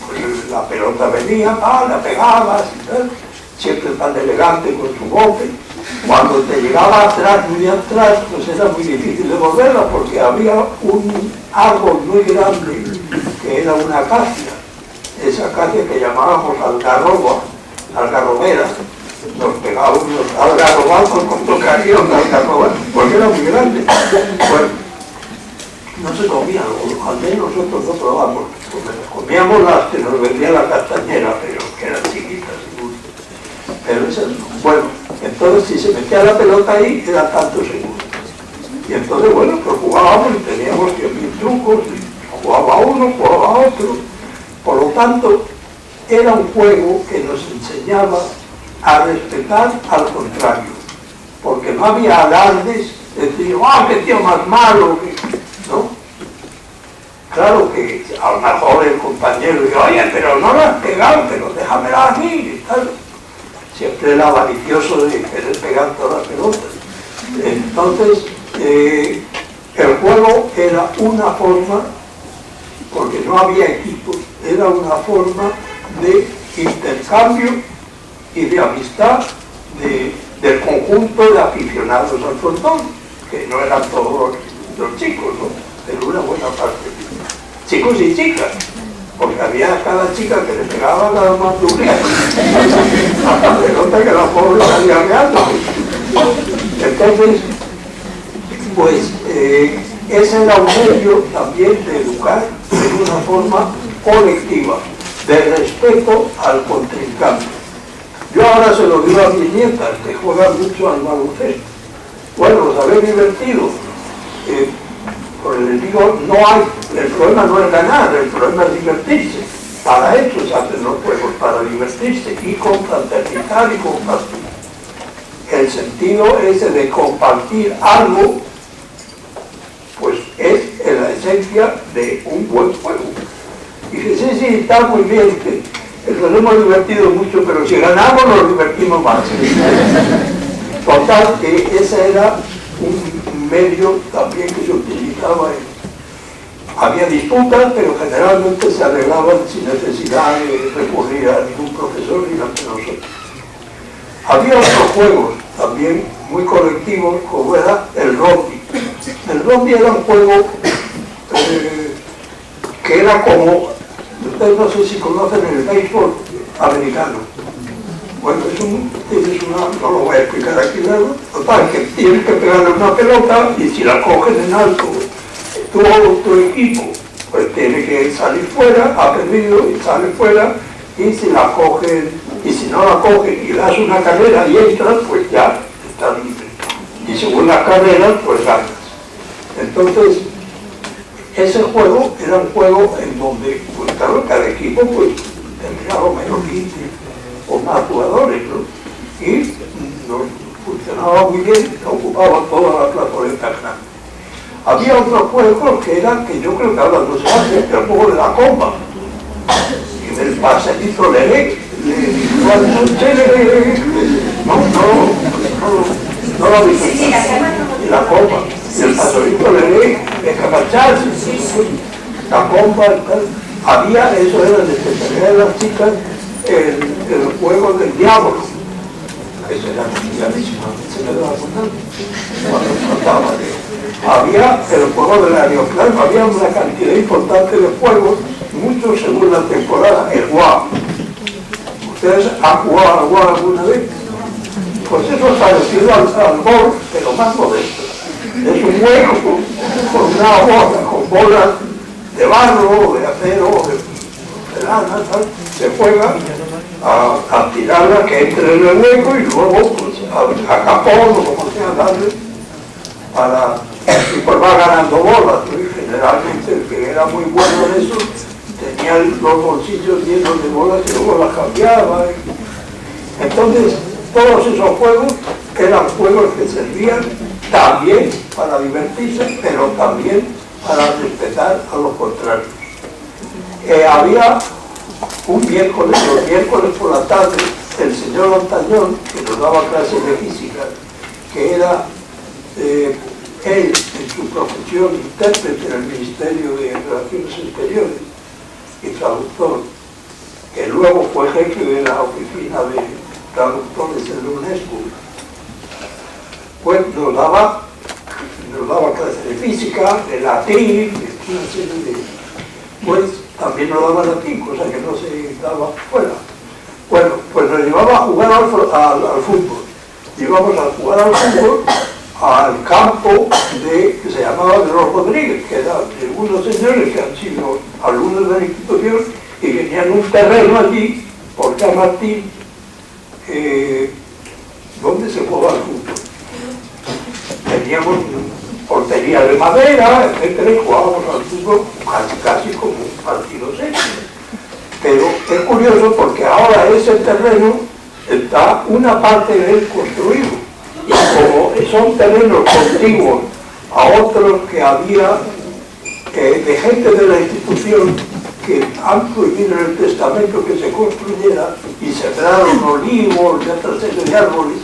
pues la pelota venía, la pegabas y tal, siempre tan elegante con su bote. Cuando te llegaba atrás, muy atrás, pues era muy difícil de volverla porque había un árbol muy grande que era una acacia, esa acacia que llamábamos algarrobera. Nos pegábamos unos algarrobazos con tocaríos de algarroba, porque era muy grande. Bueno, no se comían, o al menos nosotros no probábamos. Comíamos las que nos vendía la castañera, pero que eran chiquitas y dulces. Pero esas no. Bueno, entonces si se metía la pelota ahí, era tantos segundos. Y entonces, bueno, pues jugábamos y teníamos 100.000 trucos, y jugaba uno, jugaba otro. Por lo tanto, era un juego que nos enseñaba a respetar al contrario, porque no había alardes de decir, qué tío más malo, ¿no? Claro que a lo mejor el compañero dice, oye, pero no la has pegado, pero déjamela a mí, y tal. Siempre era malicioso de querer pegar todas las pelotas. Entonces, el juego era una forma, porque no había equipos, era una forma de intercambio y de amistad del conjunto de aficionados al frontón, que no eran todos los chicos, ¿no? Pero una buena parte, chicos y chicas, porque había cada chica que le pegaba cada más dura a la pelota que la pobre salía reando. Entonces, pues ese era un medio también de educar de una forma colectiva, de respeto al contrincante. Yo ahora se lo digo a mis nietas, que juegan mucho al baloncesto. Bueno, los habéis divertido. Pues les digo, el problema no es ganar, el problema es divertirse. Para eso se hacen los juegos, para divertirse y confraternizar y compartir. El sentido ese de compartir algo, pues es en la esencia de un buen juego. Y dice, sí, está muy bien, nos hemos divertido mucho, pero si ganamos nos divertimos más. Total, que ese era un medio también que se utilizaba. Había disputas, pero generalmente se arreglaban sin necesidad de recurrir a ningún profesor ni ante nosotros. Había otros juegos también muy colectivos, como era el rugby. El rugby era un juego que era como, ustedes no sé si conocen el béisbol americano. Bueno, no lo voy a explicar aquí luego. Total, que tienes que pegarle una pelota y si la cogen en alto, todo tu equipo pues tiene que salir fuera, ha perdido y sale fuera, y si la cogen, y si no la cogen y das una carrera y entras, pues ya estás libre. Y según las carreras, pues ganas. Entonces, ese juego era un juego en donde, pues claro, cada equipo pues tendría lo menos 15 o más jugadores, ¿no? Y funcionaba muy bien, ocupaba toda la plazoleta grande. Había otros juegos que eran, que yo creo que ahora no se hace, el juego de la copa. Y del paseíto Lele, no lo vi. Y la copa, y el paseíto Lele, escapacharse, la copa, había, eso era de especialidad de las chicas, el juego del diablo. Eso era complicadísimo, se me daba contando cuando trataba de... Había el juego del aeroplano, había una cantidad importante de juegos, muchos según la temporada. El guau. ¿Ustedes han jugado al guau alguna vez? Pues eso es parecido al golf, pero más modesto. Es un hueco con una bola, con bolas de barro, de acero, de lana, tal. Se juega a tirarla que entre en el hueco y luego pues, a capón o como sea darle para, y pues va ganando bolas. Y generalmente el que era muy bueno en eso tenía los bolsillos llenos de bolas y luego las cambiaba. Entonces todos esos juegos eran juegos que servían también para divertirse, pero también para respetar a los contrarios. Había un miércoles, los miércoles por la tarde, el señor Montañón, que nos daba clases de física, que era él, en su profesión, intérprete en el Ministerio de Relaciones Exteriores y traductor, que luego fue jefe de la oficina de traductores en la UNESCO, pues nos daba clases de física, de latín, de una serie de... pues también nos daba latín, cosa que no se daba fuera. Bueno, pues nos llevaba a jugar al fútbol. Llevamos a jugar al fútbol al campo que se llamaba de los Rodríguez, que eran algunos señores que han sido alumnos de la institución y que tenían un terreno allí, por Chamartín, donde se jugaba al fútbol. Teníamos portería de madera, etcétera, y jugábamos al fútbol casi como un partido serio. Pero es curioso porque ahora ese terreno está una parte de él construido. Y como son terrenos contiguos a otros que había de gente de la institución que han prohibido en el testamento que se construyera y sembraron olivos y otra serie de árboles,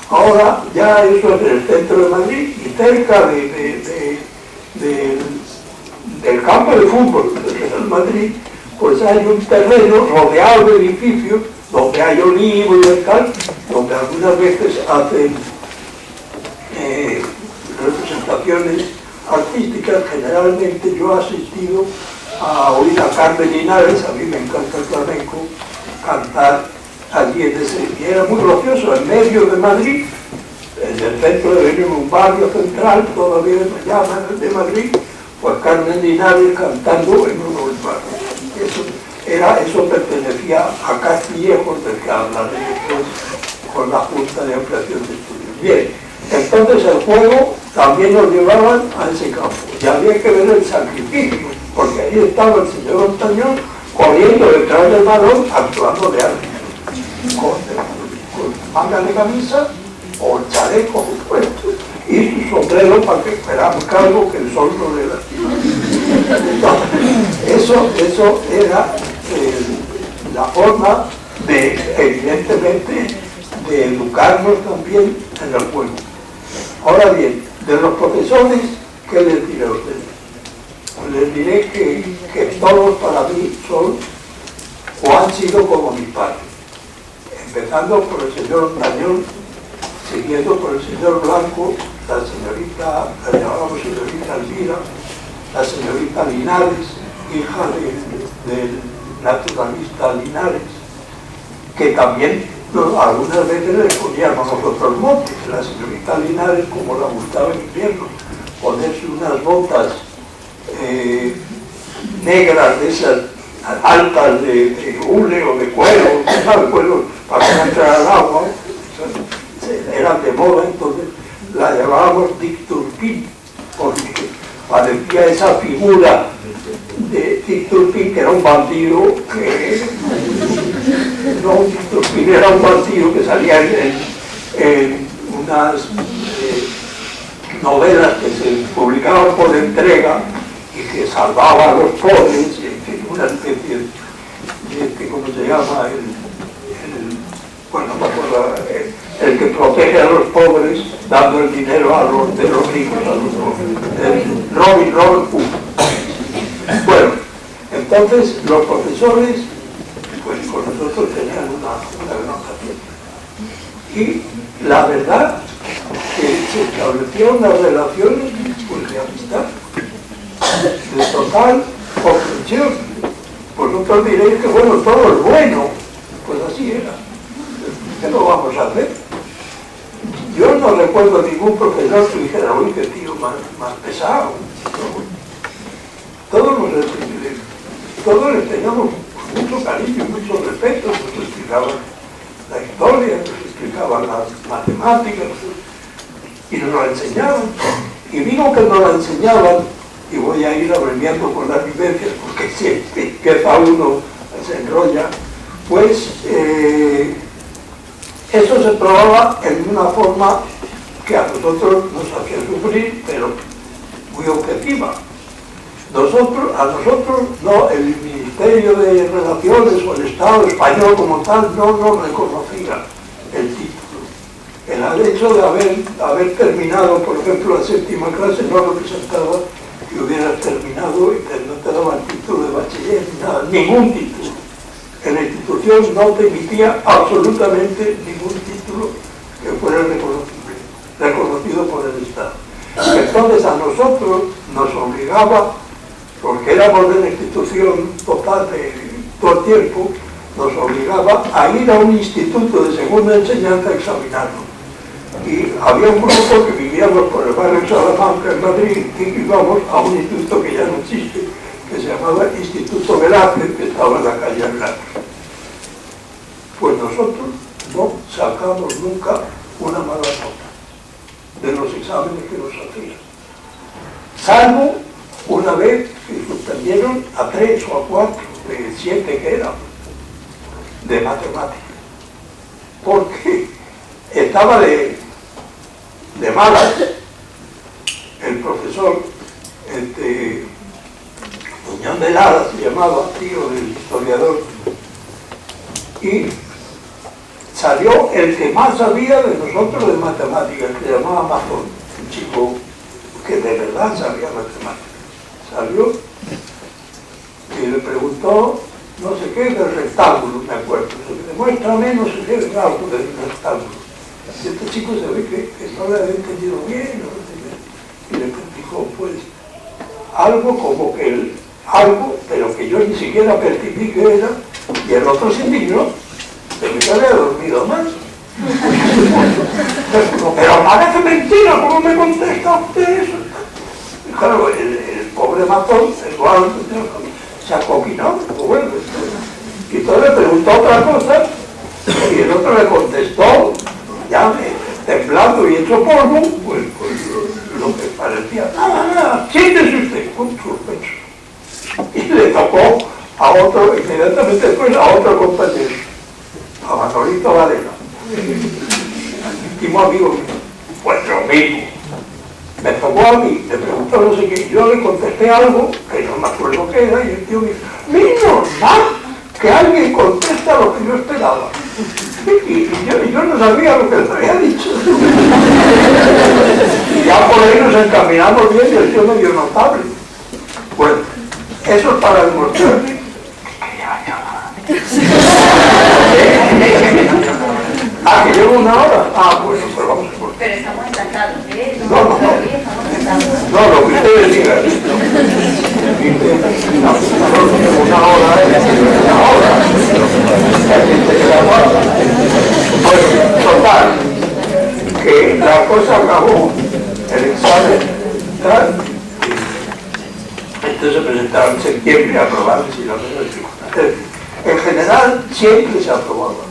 ahora ya eso es en el centro de Madrid y cerca del campo de fútbol del Real Madrid, pues hay un terreno rodeado de edificios donde hay olivos y tal, donde algunas veces hacen representaciones artísticas. Generalmente yo he asistido a oír a Carmen Linares, a mí me encanta el flamenco, cantar allí en ese, y era muy gracioso, en medio de Madrid, en el centro de un barrio central, todavía se llama de Madrid, pues Carmen Linares cantando en uno de los barrios. Eso pertenecía a Castillejos, del que hablaré después con la Junta de Ampliación de Estudios. Bien, entonces el juego también nos llevaban a ese campo, y había que ver el sacrificio, porque ahí estaba el señor Montañón corriendo detrás del balón, actuando de árbitro, con manga de camisa o el chaleco puesto y su sombrero para que esperamos algo que el sol no le lastima. Eso era la forma de, evidentemente, de educarnos también en el juego. Ahora bien, de los profesores, ¿qué les diré a ustedes? Les diré que todos para mí son o han sido como mis padres, empezando por el señor Montañón, siguiendo por el señor Blanco, la señorita, la llamábamos señorita Elvira, la señorita Linares, hija del naturalista Linares, que también algunas veces le poníamos nosotros motes. La señorita Linares, como la gustaba en invierno, ponerse unas botas negras de esas altas de hule o de cuero, para que no entrara al agua, eran de moda, entonces la llamábamos Dick Turpin, porque parecía esa figura de Dick Turpin, que era un bandido, Dick Turpin era un bandido que salía en unas novelas que se publicaban por entrega y que salvaba a los pobres, una especie de ¿cómo se llama? El que protege a los pobres dando el dinero a los de los ricos, a los pobres. Robin Hood. Bueno, entonces los profesores, pues con nosotros tenían una gran paciencia. Y la verdad que se establecieron las relaciones pues, de amistad, de total comprensión. Vosotros diréis que bueno, todo es bueno, pues así era. ¿Qué lo vamos a hacer? Yo no recuerdo ningún profesor que dijera, uy, qué tío más pesado. Todos les teníamos mucho cariño y mucho respeto, nos explicaban la historia, nos explicaban las matemáticas y nos la enseñaban. Y digo que nos la enseñaban, y voy a ir abreviando con las vivencias, porque si empieza uno, se enrolla, pues eso se probaba en una forma que a nosotros nos hacía sufrir, pero muy objetiva. A nosotros no, el Ministerio de Relaciones o el Estado español como tal no nos reconocía el título. El hecho de haber terminado, por ejemplo, la séptima clase no representaba que hubieras terminado y que no te daba el título de bachiller, nada, ningún título. En la institución no te emitía absolutamente ningún título que fuera reconocido por el Estado. Entonces a nosotros nos obligaba, porque éramos de la institución total de todo el tiempo, nos obligaba a ir a un instituto de segunda enseñanza a examinarnos. Y había un grupo que vivíamos por el barrio de Salamanca, en Madrid, y íbamos a un instituto que ya no existe, que se llamaba Instituto Velázquez, que estaba en la calle Velázquez. Pues nosotros no sacamos nunca una mala nota de los exámenes que nos hacían, salvo una vez que suspendieron a 3 o a 4 de 7 que éramos de matemáticas, porque estaba de malas el profesor Muñoz de Lara, se llamaba, tío del historiador, y salió el que más sabía de nosotros de matemáticas, que se llamaba Mazón, un chico que de verdad sabía matemáticas. Salió y le preguntó no sé qué del rectángulo, me acuerdo, demuéstrame no sé qué del rectángulo. Y este chico se ve que no le había entendido bien, no sé qué. Y le dijo, pues, algo como que algo, pero que yo ni siquiera percibí que era, y el otro se indignó, pero yo había dormido más. Pero parece mentira, ¿cómo me contesta usted eso? Y claro, el pobre Mazón, el guardo, se acoquinó, bueno, y entonces le preguntó otra cosa, y el otro le contestó, ya temblando y hecho polvo, pues lo que parecía, nada, siéntese usted, con suspenso. Y le tocó a otro, inmediatamente después a otro compañero, a Manolito Varela, íntimo amigo mío, pues lo mismo. Me tocó a mí, le preguntó no sé qué, yo le contesté algo que no me acuerdo qué era, y el tío me dijo, menos mal que alguien contesta lo que yo esperaba. Y yo no sabía lo que le había dicho. Y ya por ahí nos encaminamos bien y el tío medio notable. Bueno, eso es para demostrarle que que llevo una hora. Bueno, pues vamos por... Pero estamos encantados, ¿eh? No, lo que ustedes digan. Una hora Bueno, total, que la cosa acabó, el examen, tal, entonces se presentaba en septiembre a aprobar, si no me en general siempre se aprobaba.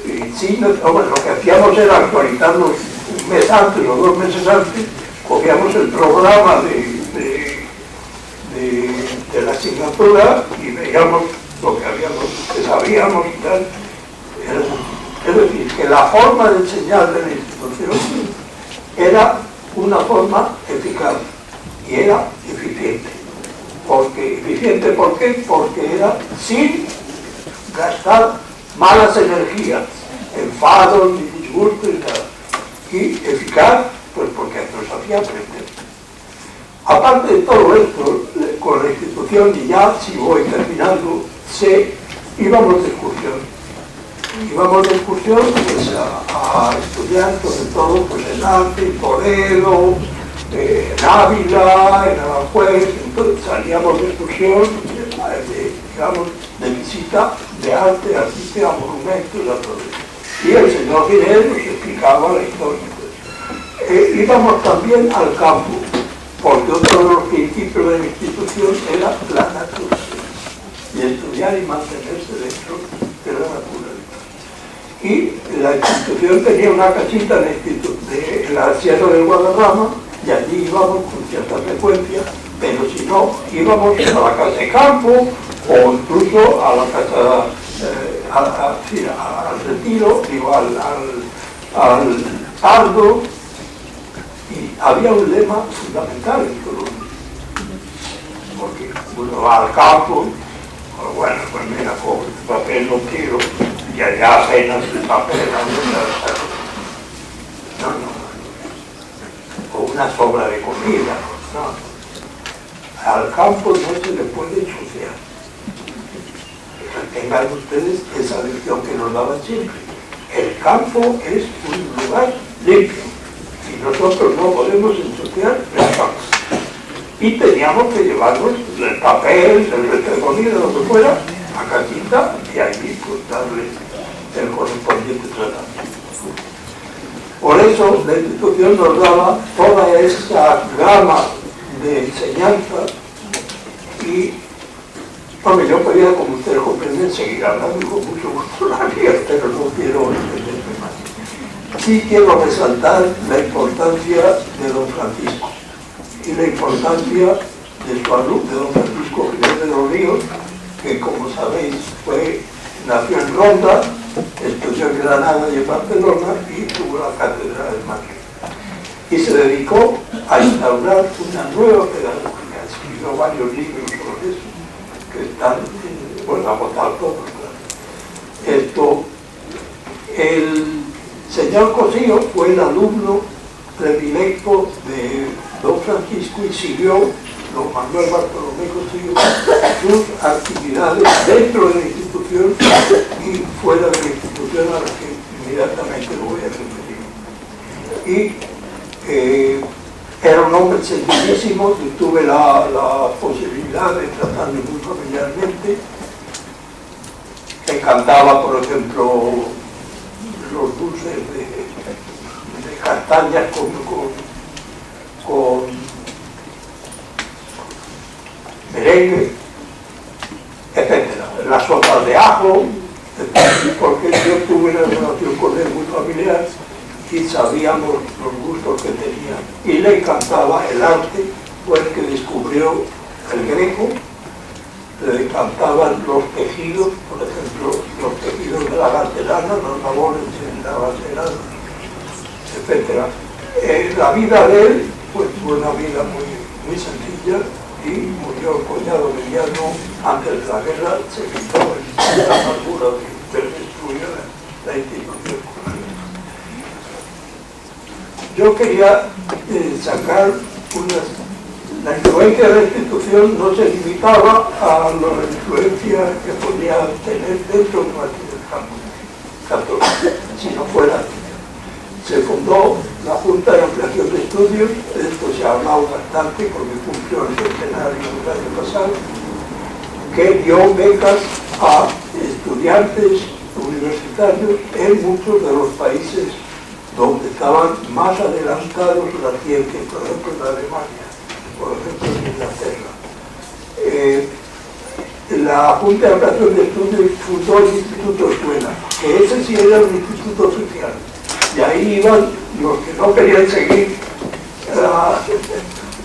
Y sí, bueno, lo que hacíamos era actualizarnos un mes antes o 2 meses antes, cogíamos el programa de la asignatura y veíamos lo que sabíamos y tal. Es decir, que la forma de enseñar de la institución era una forma eficaz y era eficiente. ¿Eficiente por qué? Porque era sin gastar malas energías, enfados, ni disgustos, ni nada. Y eficaz, pues porque nos hacía aprender. Aparte de todo esto, con la institución, y ya si voy terminando, íbamos de excursión. Íbamos de excursión pues, a estudiar, sobre todo pues, en arte, en Toledo, en Ávila, en Aranjuez. Entonces salíamos de excursión, digamos, de visita de arte, artística, a monumentos, a todo eso. Y el señor Ginés nos explicaba la historia. Íbamos también al campo, porque otro de los principios de la institución era la naturaleza, y estudiar y mantenerse dentro de la naturaleza. Y la institución tenía una casita en la Sierra del Guadarrama, y allí íbamos con cierta frecuencia, pero si no, íbamos a la casa de campo, o incluso a la casa, al retiro, digo, al Pardo. Y había un lema fundamental en Colombia, porque uno va al campo, bueno, pues mira, coge el papel, lo tiro, y allá apenas el papel, no, o una sobra de comida, no. Al campo no se le puede ensuciar. Tengan ustedes esa lección que nos daban siempre. El campo es un lugar limpio. Y nosotros no podemos ensuciar el campo. Y teníamos que llevarnos el papel, el resto de comida, lo que fuera, a casita y allí pues darle el correspondiente tratamiento. Por eso la institución nos daba toda esa gama de enseñanza y, hombre, yo podía, como ustedes comprenden, seguir hablando con mucho gusto la vida, pero no quiero extenderme más. Sí quiero resaltar la importancia de don Francisco y la importancia de su alumno, de don Francisco Jiménez de los Ríos, que como sabéis nació en Ronda, estudió en Granada y en Barcelona y tuvo la cátedra de Madrid. Y se dedicó a instaurar una nueva pedagogía, escribió varios libros sobre eso, que están, agotados todos. El señor Cosío fue el alumno predilecto de don Francisco y siguió don Manuel Bartolomé Cosío sus actividades dentro de la institución y fuera de la institución, a la que inmediatamente lo voy a referir. Y era un hombre sencillísimo, yo tuve la posibilidad de tratarle muy familiarmente. Me encantaba, por ejemplo, los dulces de castañas con merengue, etc. Las sopas de ajo, porque yo tuve una relación con él muy familiar y sabíamos los gustos que tenía. Y le encantaba el arte, fue el que descubrió el Greco, le encantaban los tejidos, por ejemplo, los tejidos de la gartelana, los labores en la gartelana, etc. La vida de él pues, fue una vida muy sencilla y murió el cuñado mediano antes de la guerra, se quitó la amargura de destruir la institución. Yo quería sacar la influencia de la institución no se limitaba a la influencia que podía tener dentro de una actividad católica, sino fuera. Se fundó la Junta de Ampliación de Estudios, de esto se ha hablado bastante porque cumplió el centenario del año pasado, que dio becas a estudiantes universitarios en muchos de los países donde estaban más adelantados la ciencia, por ejemplo en Alemania, por ejemplo en Inglaterra. La Junta de Ampliación de Estudios fundó el Instituto Escuela, que ese sí era un instituto oficial. Y ahí iban los que no querían seguir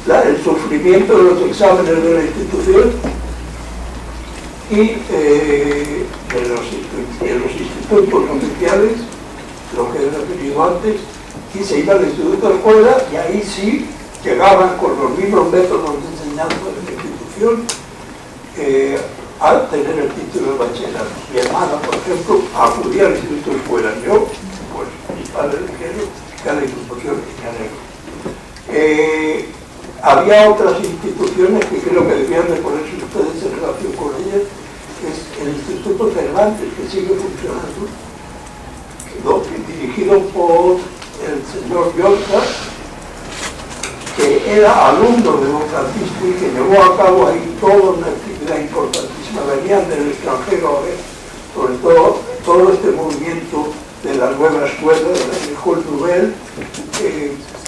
el sufrimiento de los exámenes de la institución y de los institutos oficiales, lo que he referido antes, y se iba al Instituto de Escuela y ahí sí llegaban con los mismos métodos de enseñanza de la institución a tener el título de bachillerato. Mi hermana, por ejemplo, acudía al Instituto de Escuela. Yo, pues, mis padres dijeron que a la institución había otras instituciones que creo que debían de ponerse ustedes en relación con ellas, que es el Instituto Cervantes, que sigue funcionando, dirigido por el señor Llorca, que era alumno de don Francisco y que llevó a cabo ahí toda una actividad importantísima. Venían del extranjero a ver, sobre todo este movimiento de la nueva escuela, de la École Nouvelle,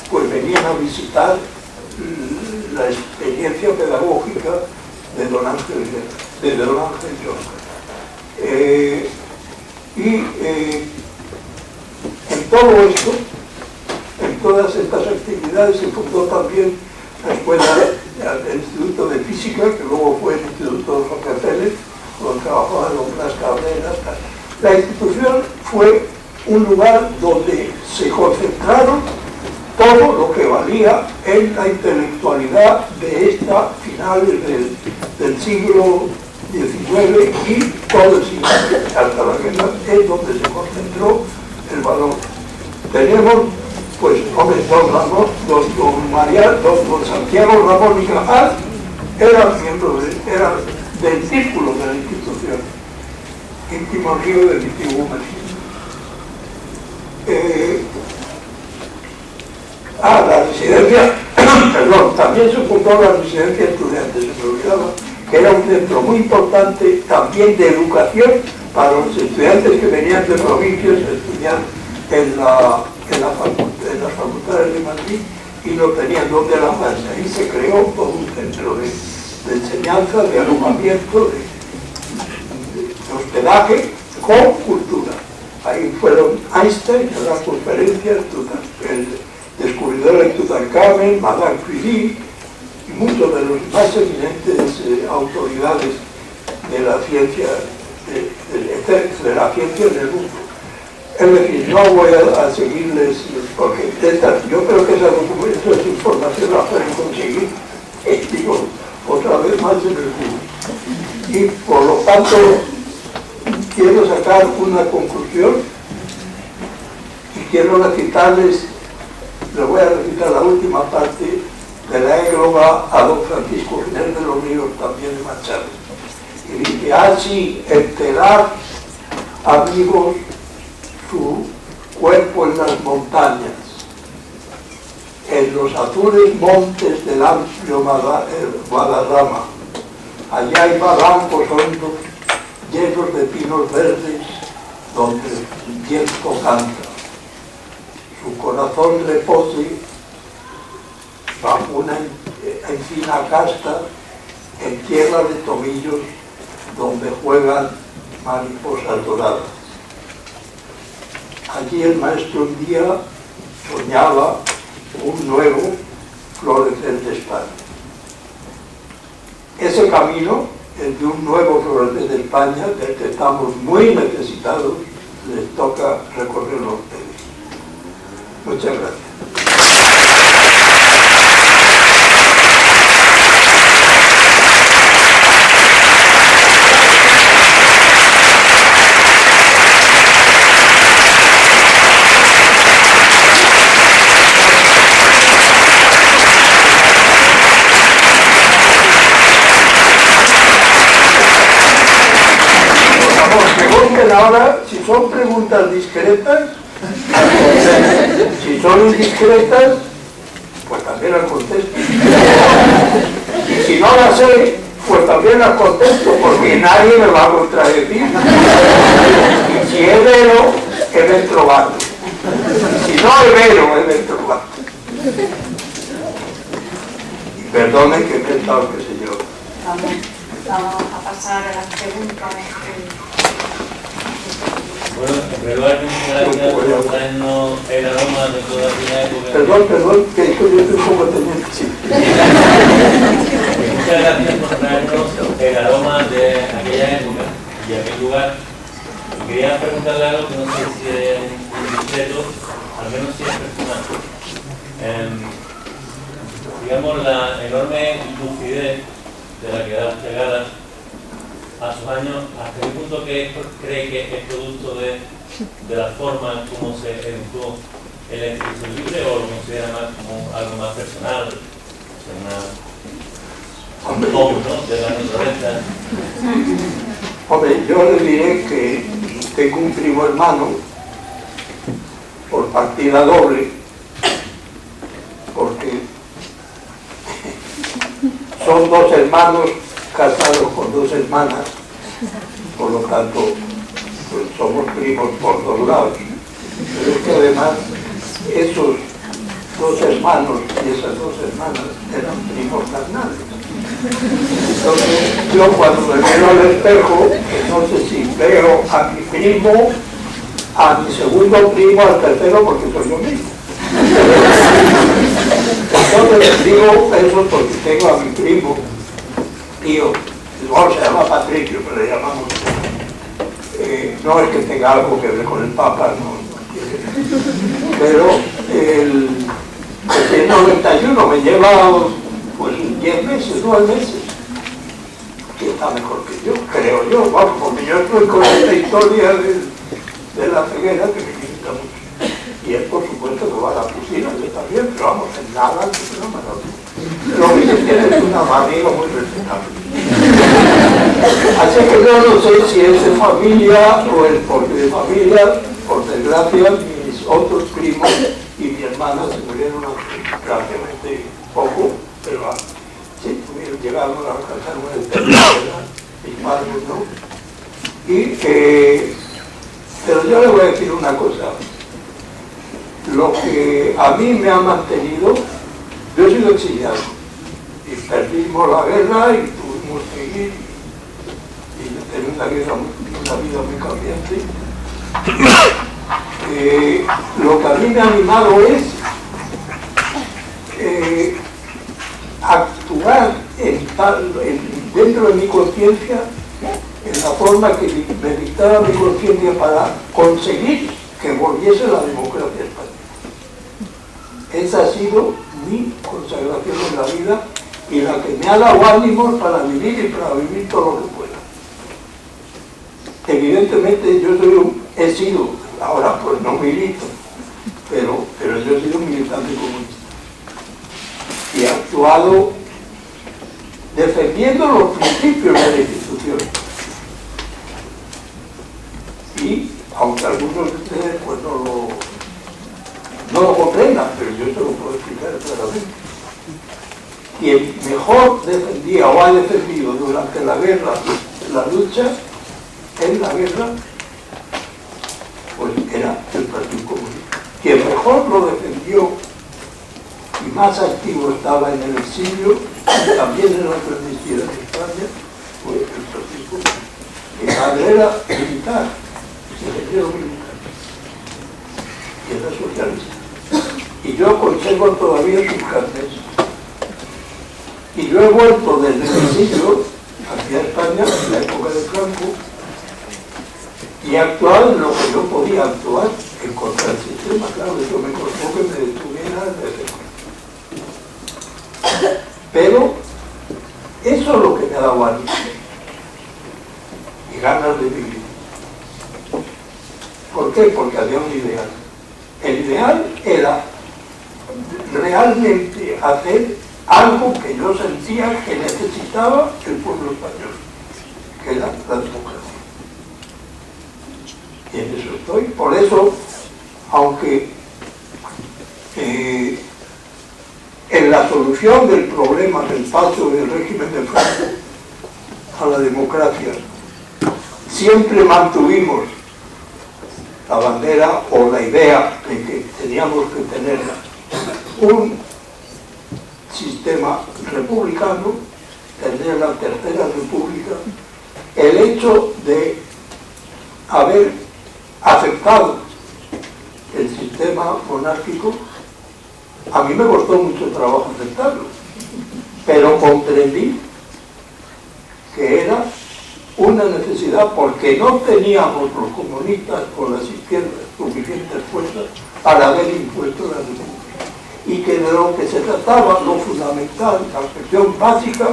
pues venían a visitar la experiencia pedagógica de don Ángel Jonca. En todo esto, en todas estas actividades, se fundó también la escuela, el Instituto de Física, que luego fue el Instituto de Rockefeller, donde trabajaban los Blas Cabreras. La institución fue un lugar donde se concentraron todo lo que valía en la intelectualidad de esta finales del siglo XIX y todo el siglo hasta la guerra, es donde se concentró el valor. Tenemos, pues, hombre, don Santiago Ramón y Cajal era miembro del círculo de la institución, íntimo amigo del antiguo marxismo. La residencia, perdón, también se fundó la residencia de estudiantes, se me olvidaba, que era un centro muy importante también de educación para los estudiantes que venían de provincias a estudiar en las facultades de Madrid y no tenían dónde alojarse. Ahí se creó todo un centro de enseñanza, de alojamiento, de hospedaje con cultura. Ahí fueron Einstein a las conferencias, el descubridor de Tutankamen, Madame Curie y muchos de los más eminentes autoridades de la ciencia en el mundo. Es decir, no voy a seguirles, porque yo creo que esa información la pueden conseguir, digo, otra vez más en el Google. Y por lo tanto, quiero sacar una conclusión y quiero recitarles, les voy a recitar la última parte de la égloga a don Francisco Giner de los Ríos, también de Machado. Y dice: así enterad, amigos, su cuerpo en las montañas, en los azules montes del amplio Guadarrama. Allá hay barrancos hondos, llenos de pinos verdes, donde el viento canta. Su corazón repose bajo una encina casta, en tierra de tomillos, donde juegan mariposas doradas. Allí el maestro un día soñaba un nuevo florecer de España. Ese camino, el de un nuevo florecer de España, del que estamos muy necesitados, les toca recorrerlo a ustedes. Muchas gracias. Ahora, si son preguntas discretas, si son indiscretas, pues también las contesto. Y si no las sé, pues también las contesto, porque nadie me va a contradecir. Y si es vero, es del trovato. Y si no es vero, es del trovato. Y perdonen que me he estado, qué sé yo. Vamos a pasar a las preguntas. Bueno, en primer lugar, muchas gracias por traernos el aroma de toda aquella época. Perdón, que yo estoy un poco teniente. Sí. Muchas gracias por traernos el aroma de aquella época y aquel lugar. Y quería preguntarle algo que no sé si es indiscreto, al menos si es personal. Digamos, la enorme lucidez de la que da usted gala a sus años, ¿hasta qué punto cree que es producto de la forma como se educó en la institución libre, o lo considera más como algo más personal, un poco, ¿no?, de la naturaleza? Hombre, yo le diré que tengo un primo hermano por partida doble, porque son dos hermanos casados con dos hermanas, por lo tanto, pues somos primos por dos lados. Pero es que además esos dos hermanos y esas dos hermanas eran primos carnales. Entonces yo cuando me miro al espejo, no sé si veo a mi primo, a mi segundo primo, al tercero, porque soy yo mismo. Entonces digo eso porque tengo a mi primo, tío, no se llama Patricio, pero le llamamos, no es que tenga algo que ver con el Papa, no pero el 91 me lleva pues 10 meses, 9 meses, que está mejor que yo, creo yo, vamos, porque yo estoy con esta historia de la ceguera que me limita mucho. Y él, por supuesto, que va a la piscina, yo también, pero vamos, en nada, lo que tiene es una barriga muy respetable. Así que yo no sé si es de familia o es porque de familia, por desgracia, mis otros primos y mi hermana se murieron prácticamente poco, pero sí, llegaron a alcanzar una eternidad, mis padres no. Pero yo le voy a decir una cosa. Lo que a mí me ha mantenido, yo he sido exiliado y perdimos la guerra y tuvimos que ir y tener una vida muy cambiante. Lo que a mí me ha animado es actuar dentro de mi conciencia en la forma que me dictara mi conciencia para conseguir que volviese la democracia española. Esa ha sido mi consagración en la vida y la que me ha dado ánimos para vivir y para vivir todo lo que pueda. Evidentemente yo he sido, ahora pues no milito, pero yo he sido un militante comunista y he actuado defendiendo los principios de la institución. Y aunque algunos de ustedes pues no lo comprendan, pero yo se lo puedo explicar claramente. Quien mejor defendía o ha defendido durante la guerra, la lucha en la guerra, pues era el Partido Comunista. Quien mejor lo defendió y más activo estaba en el exilio, y también en la clandestinidad en España, fue el Partido Comunista. Mi padre era militar, ingeniero militar, y era socialista. Y yo conservo todavía sus carnes. Y yo he vuelto desde el exilio hacia España en la época de Franco y he actuado en lo que yo podía actuar en contra del sistema. Claro, eso me costó que me detuviera desde. Pero eso es lo que me ha dado ánimo y ganas de vivir. ¿Por qué? Porque había un ideal. El ideal era realmente hacer algo que yo sentía que necesitaba el pueblo español, que era la democracia. Y en eso estoy. Por eso, aunque en la solución del problema del paso del régimen de Franco a la democracia, siempre mantuvimos la bandera o la idea de que teníamos que tener un sistema republicano, tener la Tercera República, el hecho de haber aceptado el sistema monárquico, a mí me costó mucho trabajo aceptarlo, pero comprendí que era una necesidad porque no teníamos los comunistas o las izquierdas suficientes fuerzas para haber impuesto la república. Y que de lo que se trataba, lo fundamental, la cuestión básica,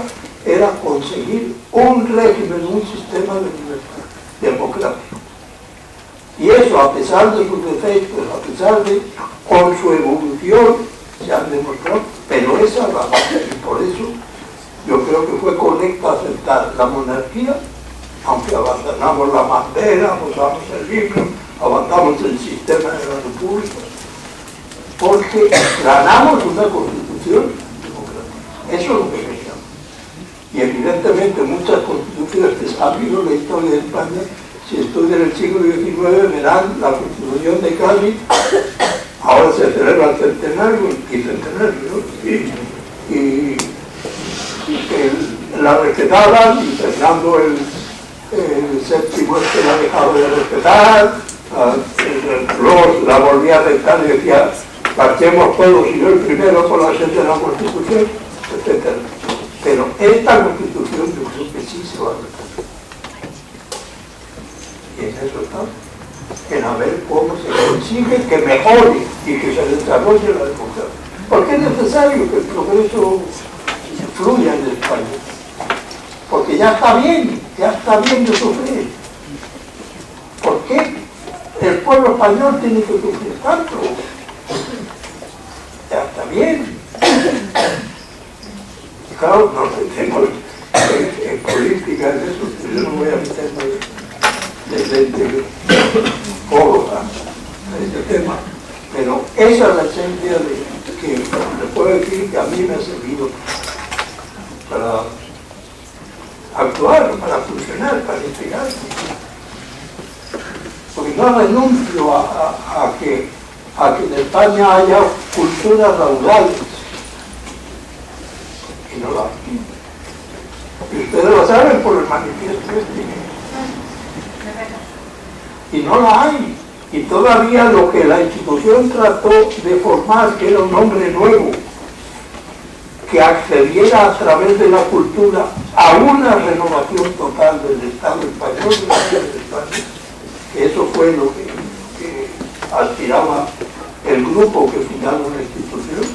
era conseguir un régimen, un sistema de libertad democrático. Y eso, a pesar de sus defectos, a pesar de, con su evolución, se han demostrado, pero esa es la base. Y por eso yo creo que fue correcto aceptar la monarquía, aunque abandonamos la bandera, abandonamos el libro, abandonamos el sistema de la república, porque ganamos una constitución democrática. Eso es lo que queríamos. Y evidentemente muchas constituciones que han habido en la historia de España, si estudian el siglo XIX, verán la constitución Constitución de Cádiz, ahora se celebra el centenario y centenario, ¿no? Y la respetaban, y Fernando el séptimo que la ha dejado de respetar, la volvía a aceptar y decía, marchemos todos y yo el primero por la sede de la Constitución, etc. Pero esta Constitución yo creo que sí se va a respetar. Y en eso está, en a ver cómo se consigue que mejore y que se desarrolle la democracia. Porque es necesario que el progreso fluya en España. Porque ya está bien de sufrir. ¿Por qué el pueblo español tiene que sufrir tanto? Ya está bien. Claro, nos metemos en política, en eso, yo no voy a meterme desde todo a este tema, pero esa es la esencia de que le puedo decir que a mí me ha servido para actuar, para funcionar, para inspirar. Porque no renuncio a que en España haya culturas raudales, y no la hay. Y ustedes lo saben por el manifiesto y no la hay. Y todavía lo que la institución trató de formar, que era un hombre nuevo, que accediera a través de la cultura a una renovación total del Estado español, de la vida de España, que eso fue lo que aspiraba el grupo que fundaba la institución,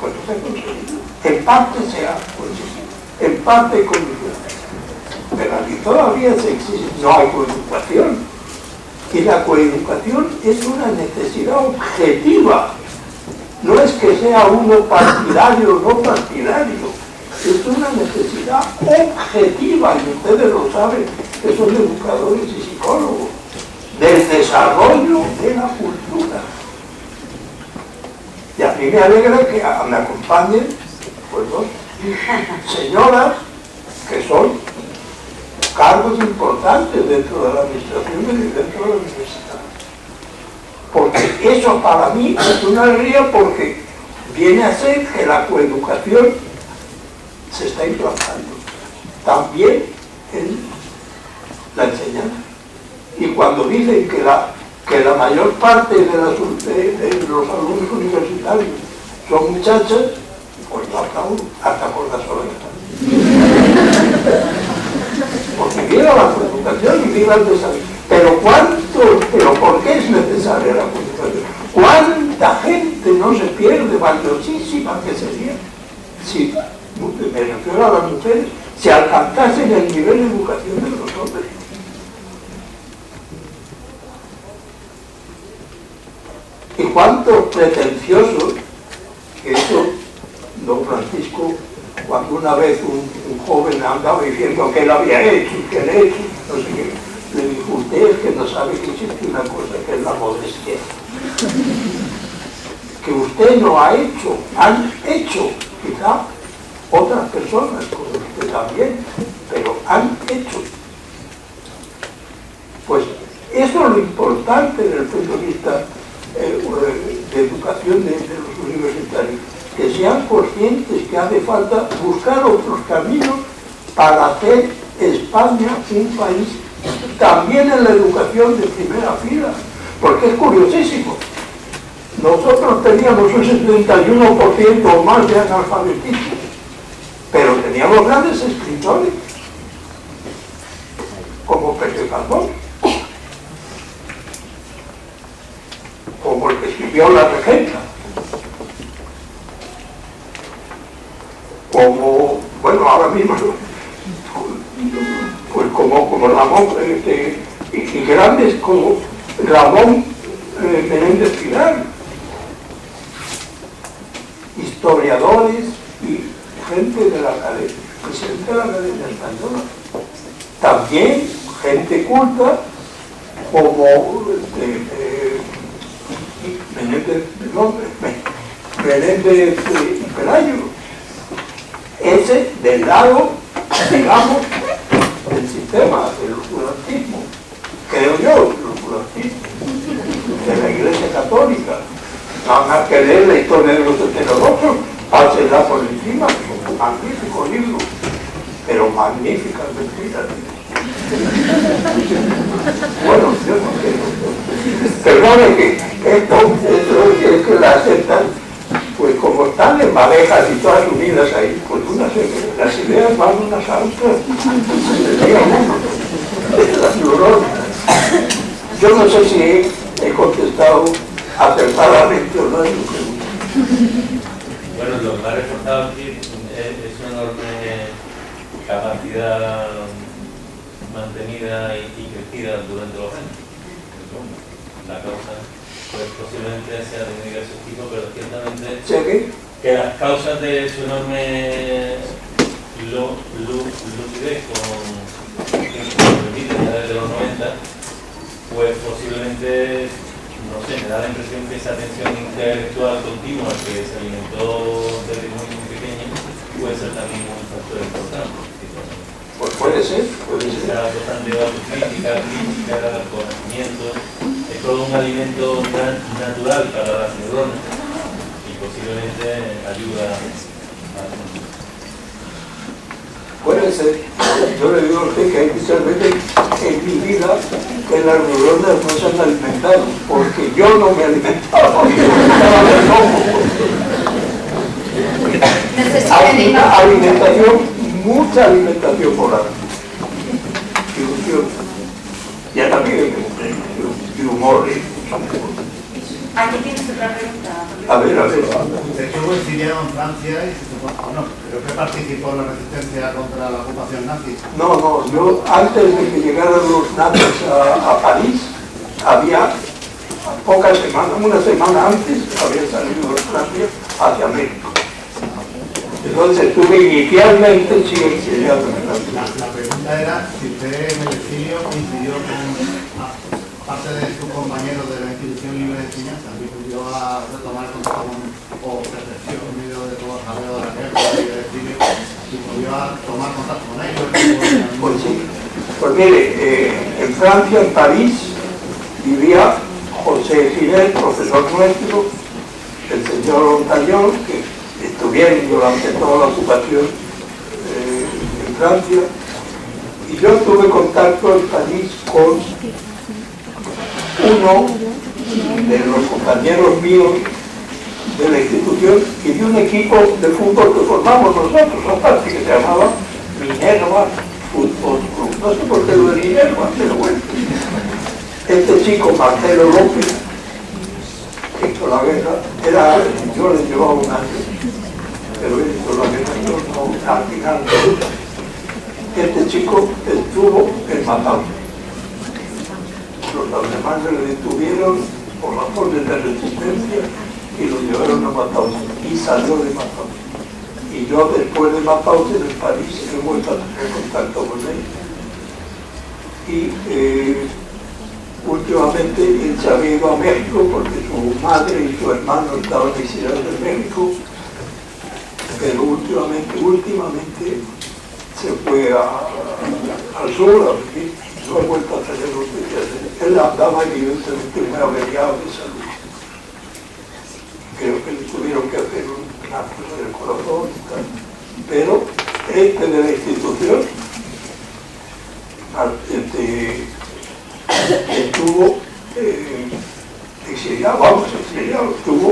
pues no se ha conseguido. En parte se ha conseguido, en parte condicional. Pero aquí todavía no hay coeducación. Y la coeducación es una necesidad objetiva. No es que sea uno partidario o no partidario, es una necesidad objetiva, y ustedes lo saben, que son educadores y psicólogos, del desarrollo de la cultura. Y a mí me alegra que me acompañen pues dos señoras que son cargos importantes dentro de la administración y dentro de la universidad. Porque eso para mí es una alegría, porque viene a ser que la coeducación se está implantando también en la enseñanza. Y cuando dicen que la mayor parte de los alumnos universitarios son muchachas, pues no aplaudo, hasta por las orejas. Porque viva la coeducación y viva el desarrollo. Pero ¿por qué es necesaria la coeducación? ¿Cuánta gente no se pierde, valiosísima que sería, si, me refiero a las mujeres, si alcanzasen el nivel de educación de los hombres? Y cuántos pretenciosos, que eso, don Francisco, cuando una vez un joven andaba diciendo que él había hecho, que él hecho, no sé qué, le dijo: usted es que no sabe que existe una cosa que es la modestia. Que usted no ha hecho, han hecho, quizá otras personas, como usted también, pero han hecho. Pues eso es lo importante desde el punto de vista de educación de los universitarios, que sean conscientes que hace falta buscar otros caminos para hacer España un país también en la educación de primera fila, porque es curiosísimo. Nosotros teníamos un 71% o más de analfabetismo, pero teníamos grandes escritores, como Pepe Caldón, como el que escribió La Regenta, como, bueno, ahora mismo, pues como Ramón, y grandes como Ramón Menéndez Pidal, historiadores y gente de la academia, presidente de la Academia Española, también gente culta como Menéndez Pelayo, ese del lado, digamos, del sistema, del oscurantismo, creo yo, del oscurantismo. católica. Nada más que leer la historia de los heterodoxos, pásenla por encima, un magnífico libro, pero magníficas mentiras. Bueno, yo no sé. Perdone que esto es que la aceptan, pues como están en parejas y todas unidas ahí, pues las ideas van unas a otras. Las neuronas. Yo no sé si he contestado acertadamente o no. Bueno, lo que me ha reforzado aquí es una enorme capacidad mantenida y crecida durante los años. La causa pues, posiblemente sea de un diverso tipo, pero ciertamente que las causas de su enorme lucidez con ya desde los 90, pues posiblemente, no sé, me da la impresión que esa tensión intelectual continua que se alimentó desde muy pequeño puede ser también un factor importante. Pues puede ser. Esa constante autocrítica, crítica, conocimiento, es todo un alimento natural para las neuronas y posiblemente ayuda a... Puede ser. Yo le digo a usted que hay muchas veces en mi vida que las neuronas no se han alimentado, porque yo no me alimentaba, porque yo estaba de loco. Hay una alimentación, mucha alimentación por la ilusión. Ya también y humor. Aquí tienes otra pregunta. A ver. Usted estuvo exiliado en Francia y se supone, bueno, creo que participó en la resistencia contra la ocupación nazi. No, yo antes de que llegaran los nazis a París, había pocas semanas, una semana antes, había salido de Francia hacia México. Entonces estuve inicialmente exiliado en Francia. La pregunta era si usted en el exilio coincidió con parte de sus compañeros de la institución libre de enseñanza, que volvió a retomar contacto o reflexión en medio de todo el jaleo de la guerra y del exilio, y volvió a tomar contacto con ellos. Pues sí, pues mire, en Francia, en París, vivía José Giner, profesor nuestro, el señor Montañón, que estuvieron durante toda la ocupación en Francia, y yo tuve contacto en París con uno de los compañeros míos de la institución y de un equipo de fútbol que formamos nosotros, aparte, que se llamaba Minerva Fútbol Club. No sé por qué lo de Minerva, pero bueno. Este chico, Marcelo López, que hizo la guerra, yo le llevaba un año, pero él hizo la guerra, yo no, al final. Este chico estuvo en Mataus. Los alemanes le detuvieron por razones de resistencia y lo llevaron a Mataus y salió de Mataus. Y yo después de Mataus en París he vuelto a tener contacto con él. Y últimamente él se había ido a México porque su madre y su hermano estaban exiliados en México, pero últimamente se fue al sur a vivir. No he vuelto a tener noticias. Él andaba evidentemente muy averiado de salud. Creo que le tuvieron que hacer una cosa del corazón y tal. Pero este de la institución estuvo exiliado, estuvo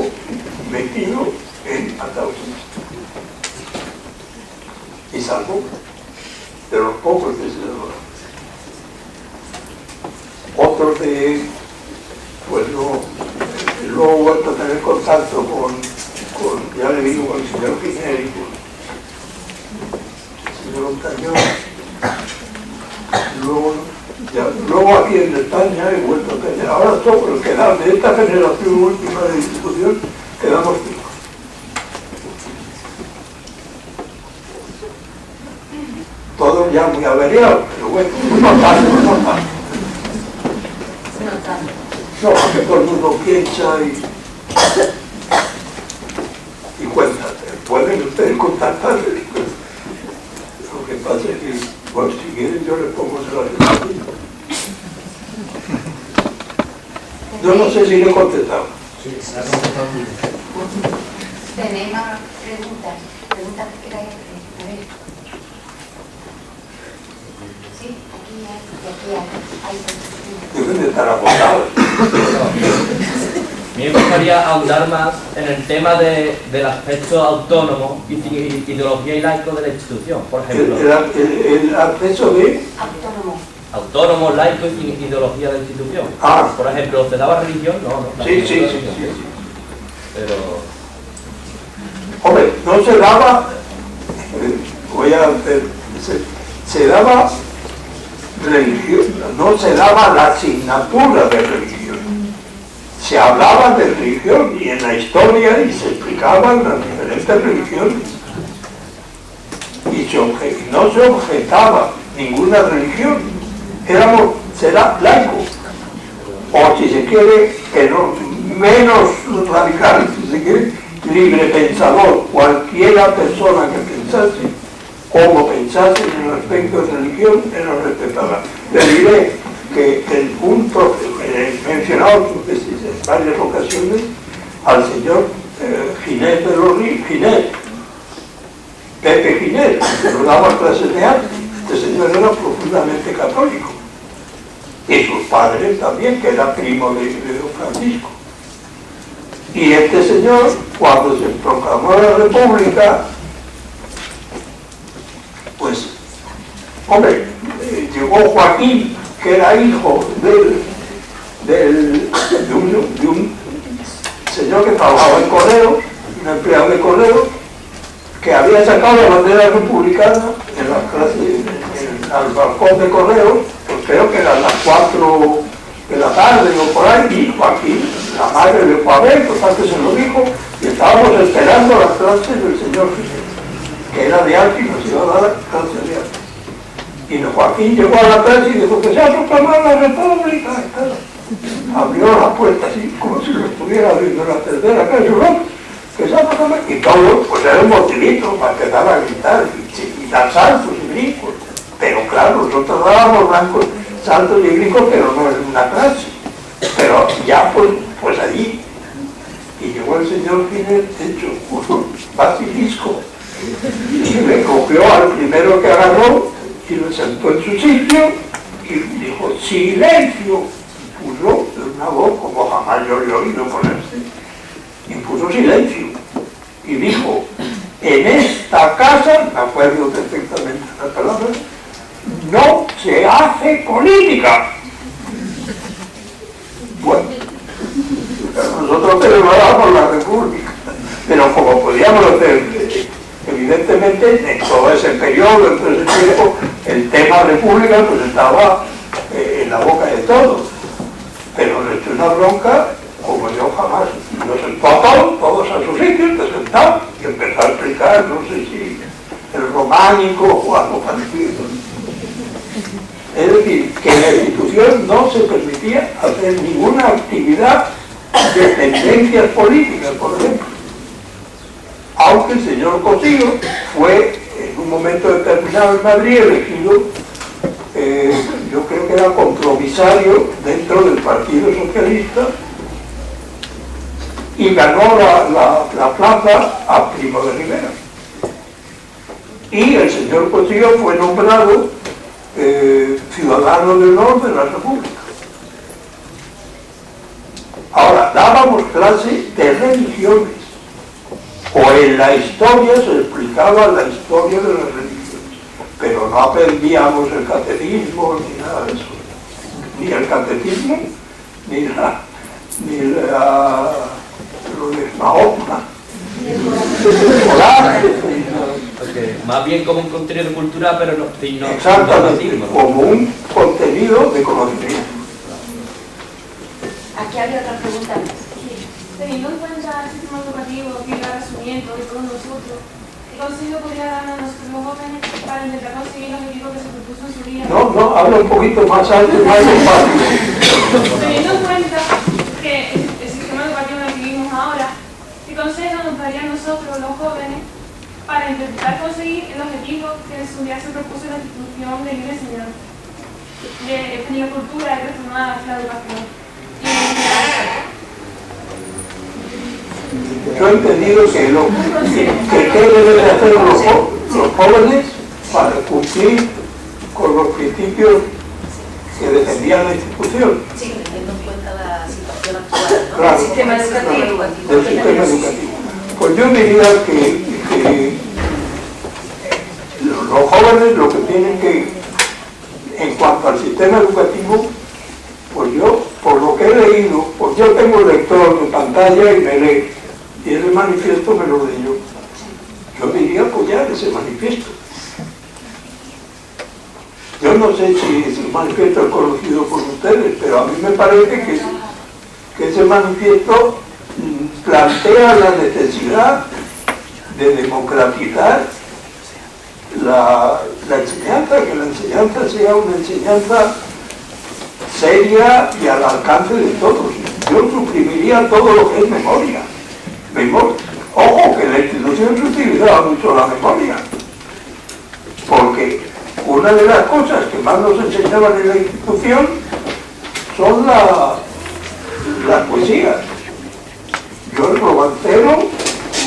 metido en Ataúd. Y salvo de los pocos que se lograron. Otros de, pues no, luego he vuelto a tener contacto con ya le digo, con el señor Giner y con el señor Montañón. Luego aquí en España he vuelto a tener, ahora somos los que dan de esta generación última de institución, quedamos 5. Todos ya muy averiados, pero bueno, no tanto. No, porque todo el mundo piensa y cuenta. Pueden ustedes contactar. Lo que pasa es que, bueno, si quieren yo les pongo la. Yo no sé si le he contestado. Sí, se ha contestado muy bien. Tenéis más preguntas. Preguntas que queráis hacer. A ver. Sí, aquí hay, y aquí hay. Deben de estar agotados. A mí me gustaría ahondar más en el tema del aspecto autónomo y sin ideología y laico de la institución. Por ejemplo, El acceso de... Autónomo. autónomo, laico y sin ideología de la institución. Ah. Por ejemplo, ¿se daba religión? No, no. Sí. Pero... Hombre, no se daba... voy a hacer... Se daba religión, no se daba la asignatura de religión. Se hablaba de religión y en la historia y se explicaban las diferentes religiones. Y no se objetaba ninguna religión. Será laico. O si se quiere, menos radical, si se quiere, libre pensador. Cualquiera persona que pensase como pensase en el aspecto de religión, era respetada. Le diré que el punto mencionado en varias ocasiones al señor Ginés de los Ríos, Pepe Ginés, que nos daba clases de arte. Este señor era profundamente católico. Y sus padres también, que era primo de Don Francisco. Y este señor, cuando se proclamó la República, pues, hombre, llegó Joaquín, que era hijo de un señor que trabajaba en correo, un empleado de correo, que había sacado la bandera republicana en la clase, al balcón de correo, pues creo que eran las 4 de la tarde o por ahí, y Joaquín, la madre de Juan, total que se lo dijo, y estábamos esperando las clases del señor Jesús, que era de arte y nos iba a dar clases de arte. Y Joaquín llegó a la clase y dijo que se ha proclamado la República y tal. Abrió la puerta así, como si lo estuviera abriendo la tercera clase, ¿no? Que se ha proclamado. Y todo, pues era un motivito para empezar a gritar y dar saltos y brincos. Pero claro, nosotros dábamos blancos, saltos y brincos, pero no en una clase. Pero ya pues allí. Y llegó el señor Ginés, hecho un basilisco, y le cogió al primero que agarró y lo sentó en su sitio y dijo silencio, y puso una voz como jamás yo he oído ponerse, y puso silencio y dijo: en esta casa, me acuerdo perfectamente las palabras, no se hace política. Bueno, nosotros celebramos la República, pero como podíamos hacer, evidentemente en todo ese periodo, en todo ese tiempo, el tema República pues estaba en la boca de todos. Pero le echó una bronca como yo jamás. Nos sentó a todos a su sitio, te sentaba y empezó a explicar, no sé si el románico o algo parecido. Es decir, que en la institución no se permitía hacer ninguna actividad de tendencias políticas, por ejemplo. Aunque el señor Cotillo fue en un momento determinado en Madrid elegido, yo creo que era compromisario dentro del Partido Socialista y ganó la plaza a Primo de Rivera. Y el señor Cotillo fue nombrado ciudadano de honor de la República. Ahora, dábamos clase de religiones, o en la historia se explicaba la historia de las religiones, pero no aprendíamos el catecismo ni nada de eso, ni el catecismo, ni lo de Mahoma, más bien como un contenido de cultura, pero no exactamente, como un contenido de conocimiento. Aquí había otra pregunta. Teniendo en cuenta el sistema educativo que va asumiendo de todos nosotros, ¿qué consejo podría dar a nosotros los jóvenes para intentar conseguir los objetivos que se propuso en su vida? No, habla un poquito más alto y más despacio. Teniendo en cuenta que el sistema educativo en el que vivimos ahora, ¿qué consejo nos daría a nosotros los jóvenes para intentar conseguir el objetivo que en su día se propuso la institución de libre enseñanza? De tener cultura y reformar la educación. yo he entendido que qué deben de hacer los jóvenes para cumplir con los principios que defendía la institución. Sí, teniendo en cuenta la situación actual, ¿no? Claro, del sistema educativo. del sistema educativo. Pues yo diría que los jóvenes lo que tienen que, en cuanto al sistema educativo, pues yo, por lo que he leído, pues yo tengo el lector de pantalla y me lee, y ese manifiesto me lo leyó. Yo diría apoyar ese manifiesto. Yo no sé si ese manifiesto es conocido por ustedes, pero a mí me parece que ese manifiesto plantea la necesidad de democratizar la enseñanza, que la enseñanza sea una enseñanza seria y al alcance de todos. Yo suprimiría todo lo que es memoria. Ojo, que la institución se utilizaba mucho la memoria, porque una de las cosas que más nos enseñaban en la institución son las poesías. Yo el romancero,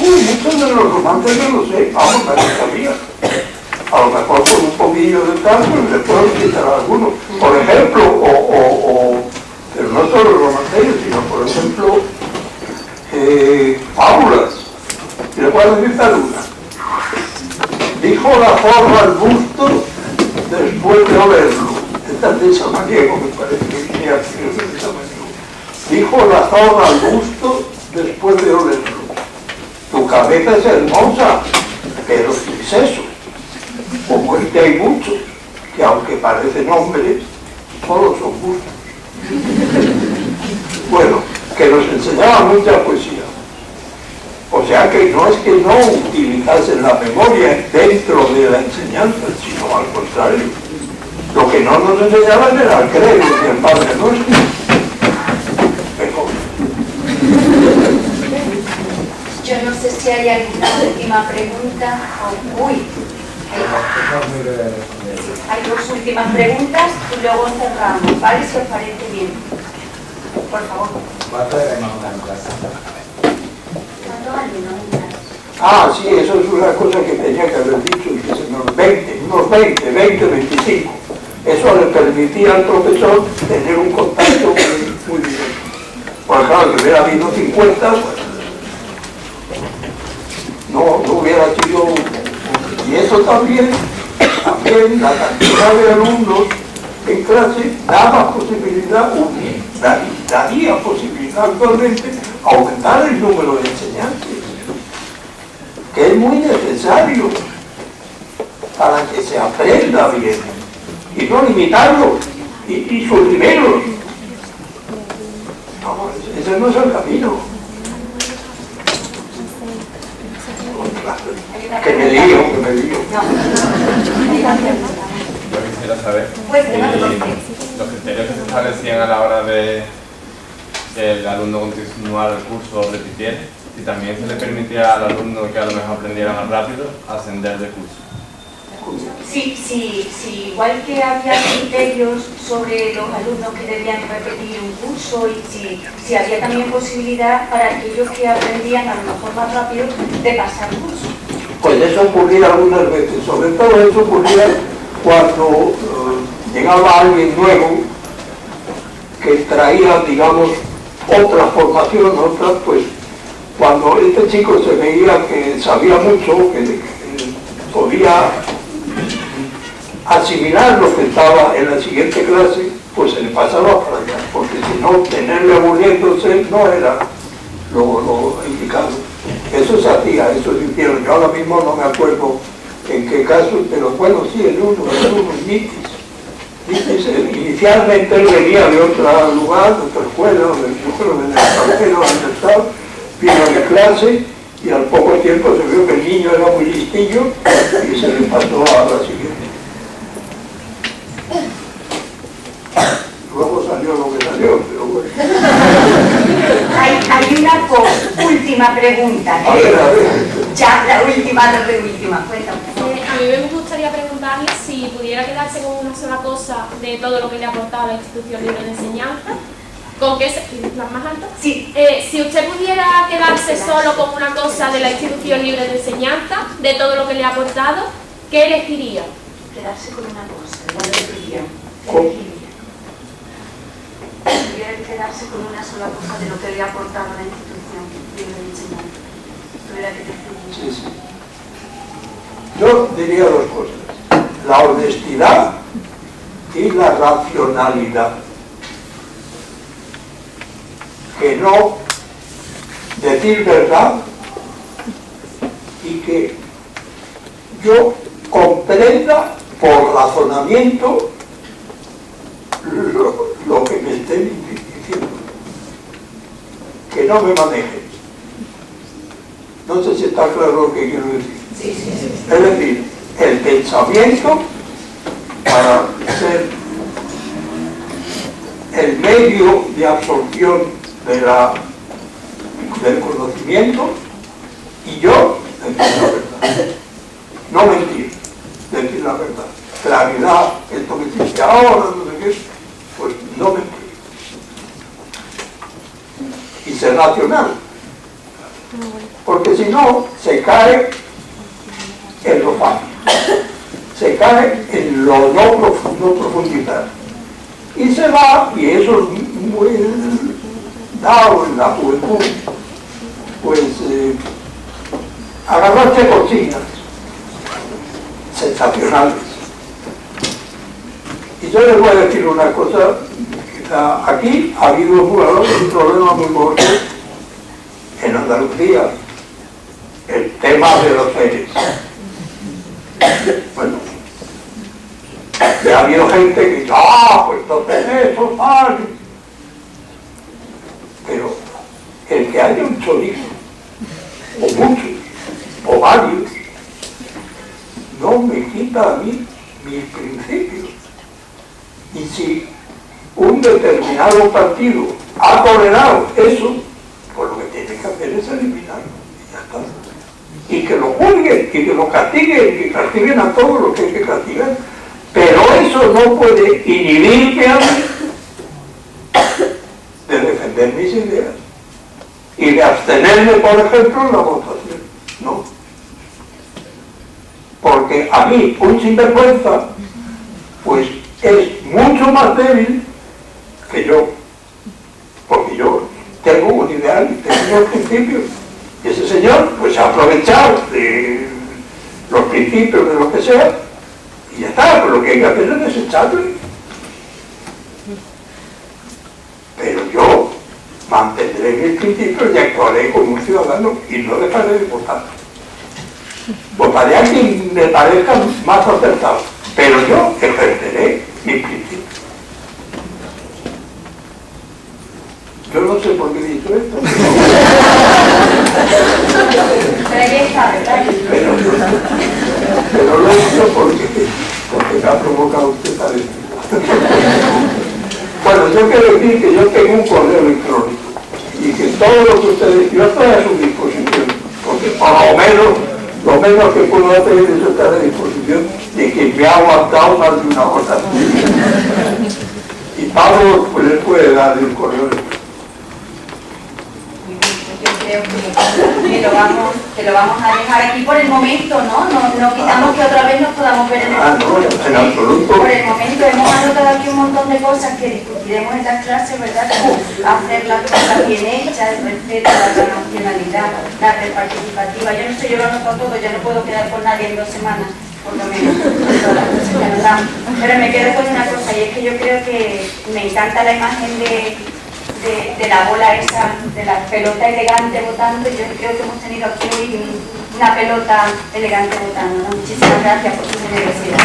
muchos de los romances no lo sé, vamos, no lo sabía. A lo mejor con un poquillo de tal, pues le puedo citar algunos. Por ejemplo, pero no solo romanceros, sino por ejemplo, fábulas. Le puedo citar una. Dijo la zorra al busto después de olerlo. Esta es de Samaniego, me parece que venía de Samaniego. Dijo la zorra al busto después de olerlo. Tu cabeza es hermosa, pero sin seso. Como es que hay muchos, que aunque parecen hombres, solo son bustos. Bueno, que nos enseñaba mucha poesía. O sea que no es que no utilizasen la memoria dentro de la enseñanza, sino al contrario. Lo que no nos enseñaban era el credo y el Padre Nuestro. Mejor. Yo no sé si hay alguna última pregunta. Uy, hay dos últimas preguntas y luego cerramos, ¿vale? Si os parece bien. Por favor. ¿Cuánto debemos dar en clase? ¿Cuántos alumnos en clase? Ah, sí, eso es una cosa que tenía que haber dicho y que se nos 20, 25. Eso le permitía al profesor tener un contacto muy directo. Por claro, que hubiera habido 50, pues no hubiera sido. Y eso también la cantidad de alumnos en clase daba posibilidad, daría posibilidad actualmente a aumentar el número de enseñantes, que es muy necesario para que se aprenda bien, y no limitarlo y suprimirlos. No, ese no es el camino. Que me lío. No. Yo quisiera saber Pues, si los criterios que se establecían a la hora de que el alumno continuara el curso o repitiera, y también se le permitía al alumno que a lo mejor aprendiera más rápido ascender de curso. Sí, igual que había criterios sobre los alumnos que debían repetir un curso y si había también posibilidad para aquellos que aprendían a lo mejor más rápido de pasar curso. Pues eso ocurría algunas veces, sobre todo eso ocurría cuando llegaba alguien nuevo que traía, digamos, otra formación, pues cuando este chico se veía que sabía mucho, que podía asimilar lo que estaba en la siguiente clase, pues se le pasaba para allá, porque si no, tenerle aburriéndose no era lo indicado. Eso se hacía, eso se hicieron. Yo ahora mismo no me acuerdo en qué caso, pero bueno, sí, el uno, Mitis. Inicialmente él venía de otro lugar, de otra escuela, yo creo del extranjero, donde estaba, vino a la clase y al poco tiempo se vio que el niño era muy listillo y se le pasó a la siguiente. Luego salió lo que salió, pero bueno. Hay una última pregunta. A ver. Ya, la última. Cuéntame. A mí me gustaría preguntarle si pudiera quedarse con una sola cosa de todo lo que le ha aportado la institución libre de enseñanza, con que ¿las más altas? Sí. Si usted pudiera quedarse solo con una cosa de la institución libre de enseñanza, de todo lo que le ha aportado, ¿qué elegiría? Quedarse con una cosa, ¿cuál elegiría? Si tuviera que quedarse con una sola cosa de lo que le ha aportado la institución libre de enseñanza, tuviera que decidir. Sí, sí. Yo diría dos cosas: la honestidad y la racionalidad. Que no decir verdad y que yo comprenda por razonamiento lo que me estén diciendo, que no me maneje. No sé si está claro lo que quiero decir. Sí, sí, sí. Es decir, el pensamiento para ser el medio de absorción del conocimiento, y yo decir la verdad, no mentir, decir la verdad, claridad, esto que dice ahora, no sé qué, pues no mentir y ser racional, porque si no se cae en lo fácil, se cae en lo no profundizar y se va, y eso es muy dado en la juventud, pues agarrarse consignas sensacionales. Y yo les voy a decir una cosa: aquí ha habido un problema muy gordo en Andalucía, el tema de los seres. Bueno, y ha habido gente que dice, pues entonces eso, vale. Pero el que haya un solo hijo, o muchos, o varios, no me quita a mí mis principios. Y si un determinado partido ha tolerado eso, pues lo que tiene que hacer es eliminarlo. Y ya está. Y que lo juzguen, y que lo castiguen, y que castiguen a todos los que hay que castigar. Pero eso no puede inhibirme a mí de defender mis ideas y de abstenerme, por ejemplo, en la votación. No. Porque a mí, un sinvergüenza, pues es mucho más débil que yo. Porque yo tengo un ideal y tengo unos principios. Y ese señor, pues se ha aprovechado de los principios, de lo que sea, y ya está. Pero lo que hay que hacer es desecharlo. Pero yo mantendré mis principios y actuaré como un ciudadano y no dejaré de votar. Votaré a quien me parezca más acertado, pero yo ejerceré mis principios. Yo no sé por qué he dicho esto. Pero lo he dicho porque me ha provocado usted tal vez. Bueno, yo quiero decir que yo tengo un correo electrónico y que todo lo que ustedes, yo estoy a su disposición, porque por lo menos que puedo hacer es estar a disposición de quien me ha aguantado más de una hora. Y Pablo pues les puede dar el correo electrónico. Yo creo que lo vamos a dejar aquí por el momento, ¿no? No quitamos que otra vez nos podamos ver en el futuro. No, en absoluto. Por el momento hemos anotado aquí un montón de cosas que discutiremos en las clases, ¿verdad? Como hacer las cosas bien hechas, el respeto a la nacionalidad, la red participativa. Yo no sé, yo lo anoto todo, ya no puedo quedar con nadie en 2 semanas, por lo menos, todas las cosas que anotamos. Pero me quedo con una cosa, y es que yo creo que me encanta la imagen de la bola esa, de la pelota elegante votando. Yo creo que hemos tenido aquí hoy una pelota elegante votando, ¿no? Muchísimas gracias por su generosidad.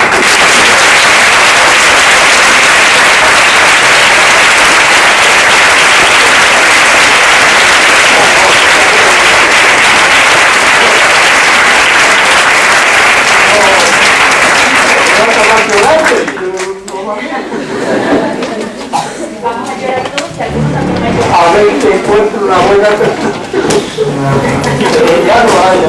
Vamos a llorar todos, que algunos también hay que... A ver si encuentro una buena persona. Pero ya no hay.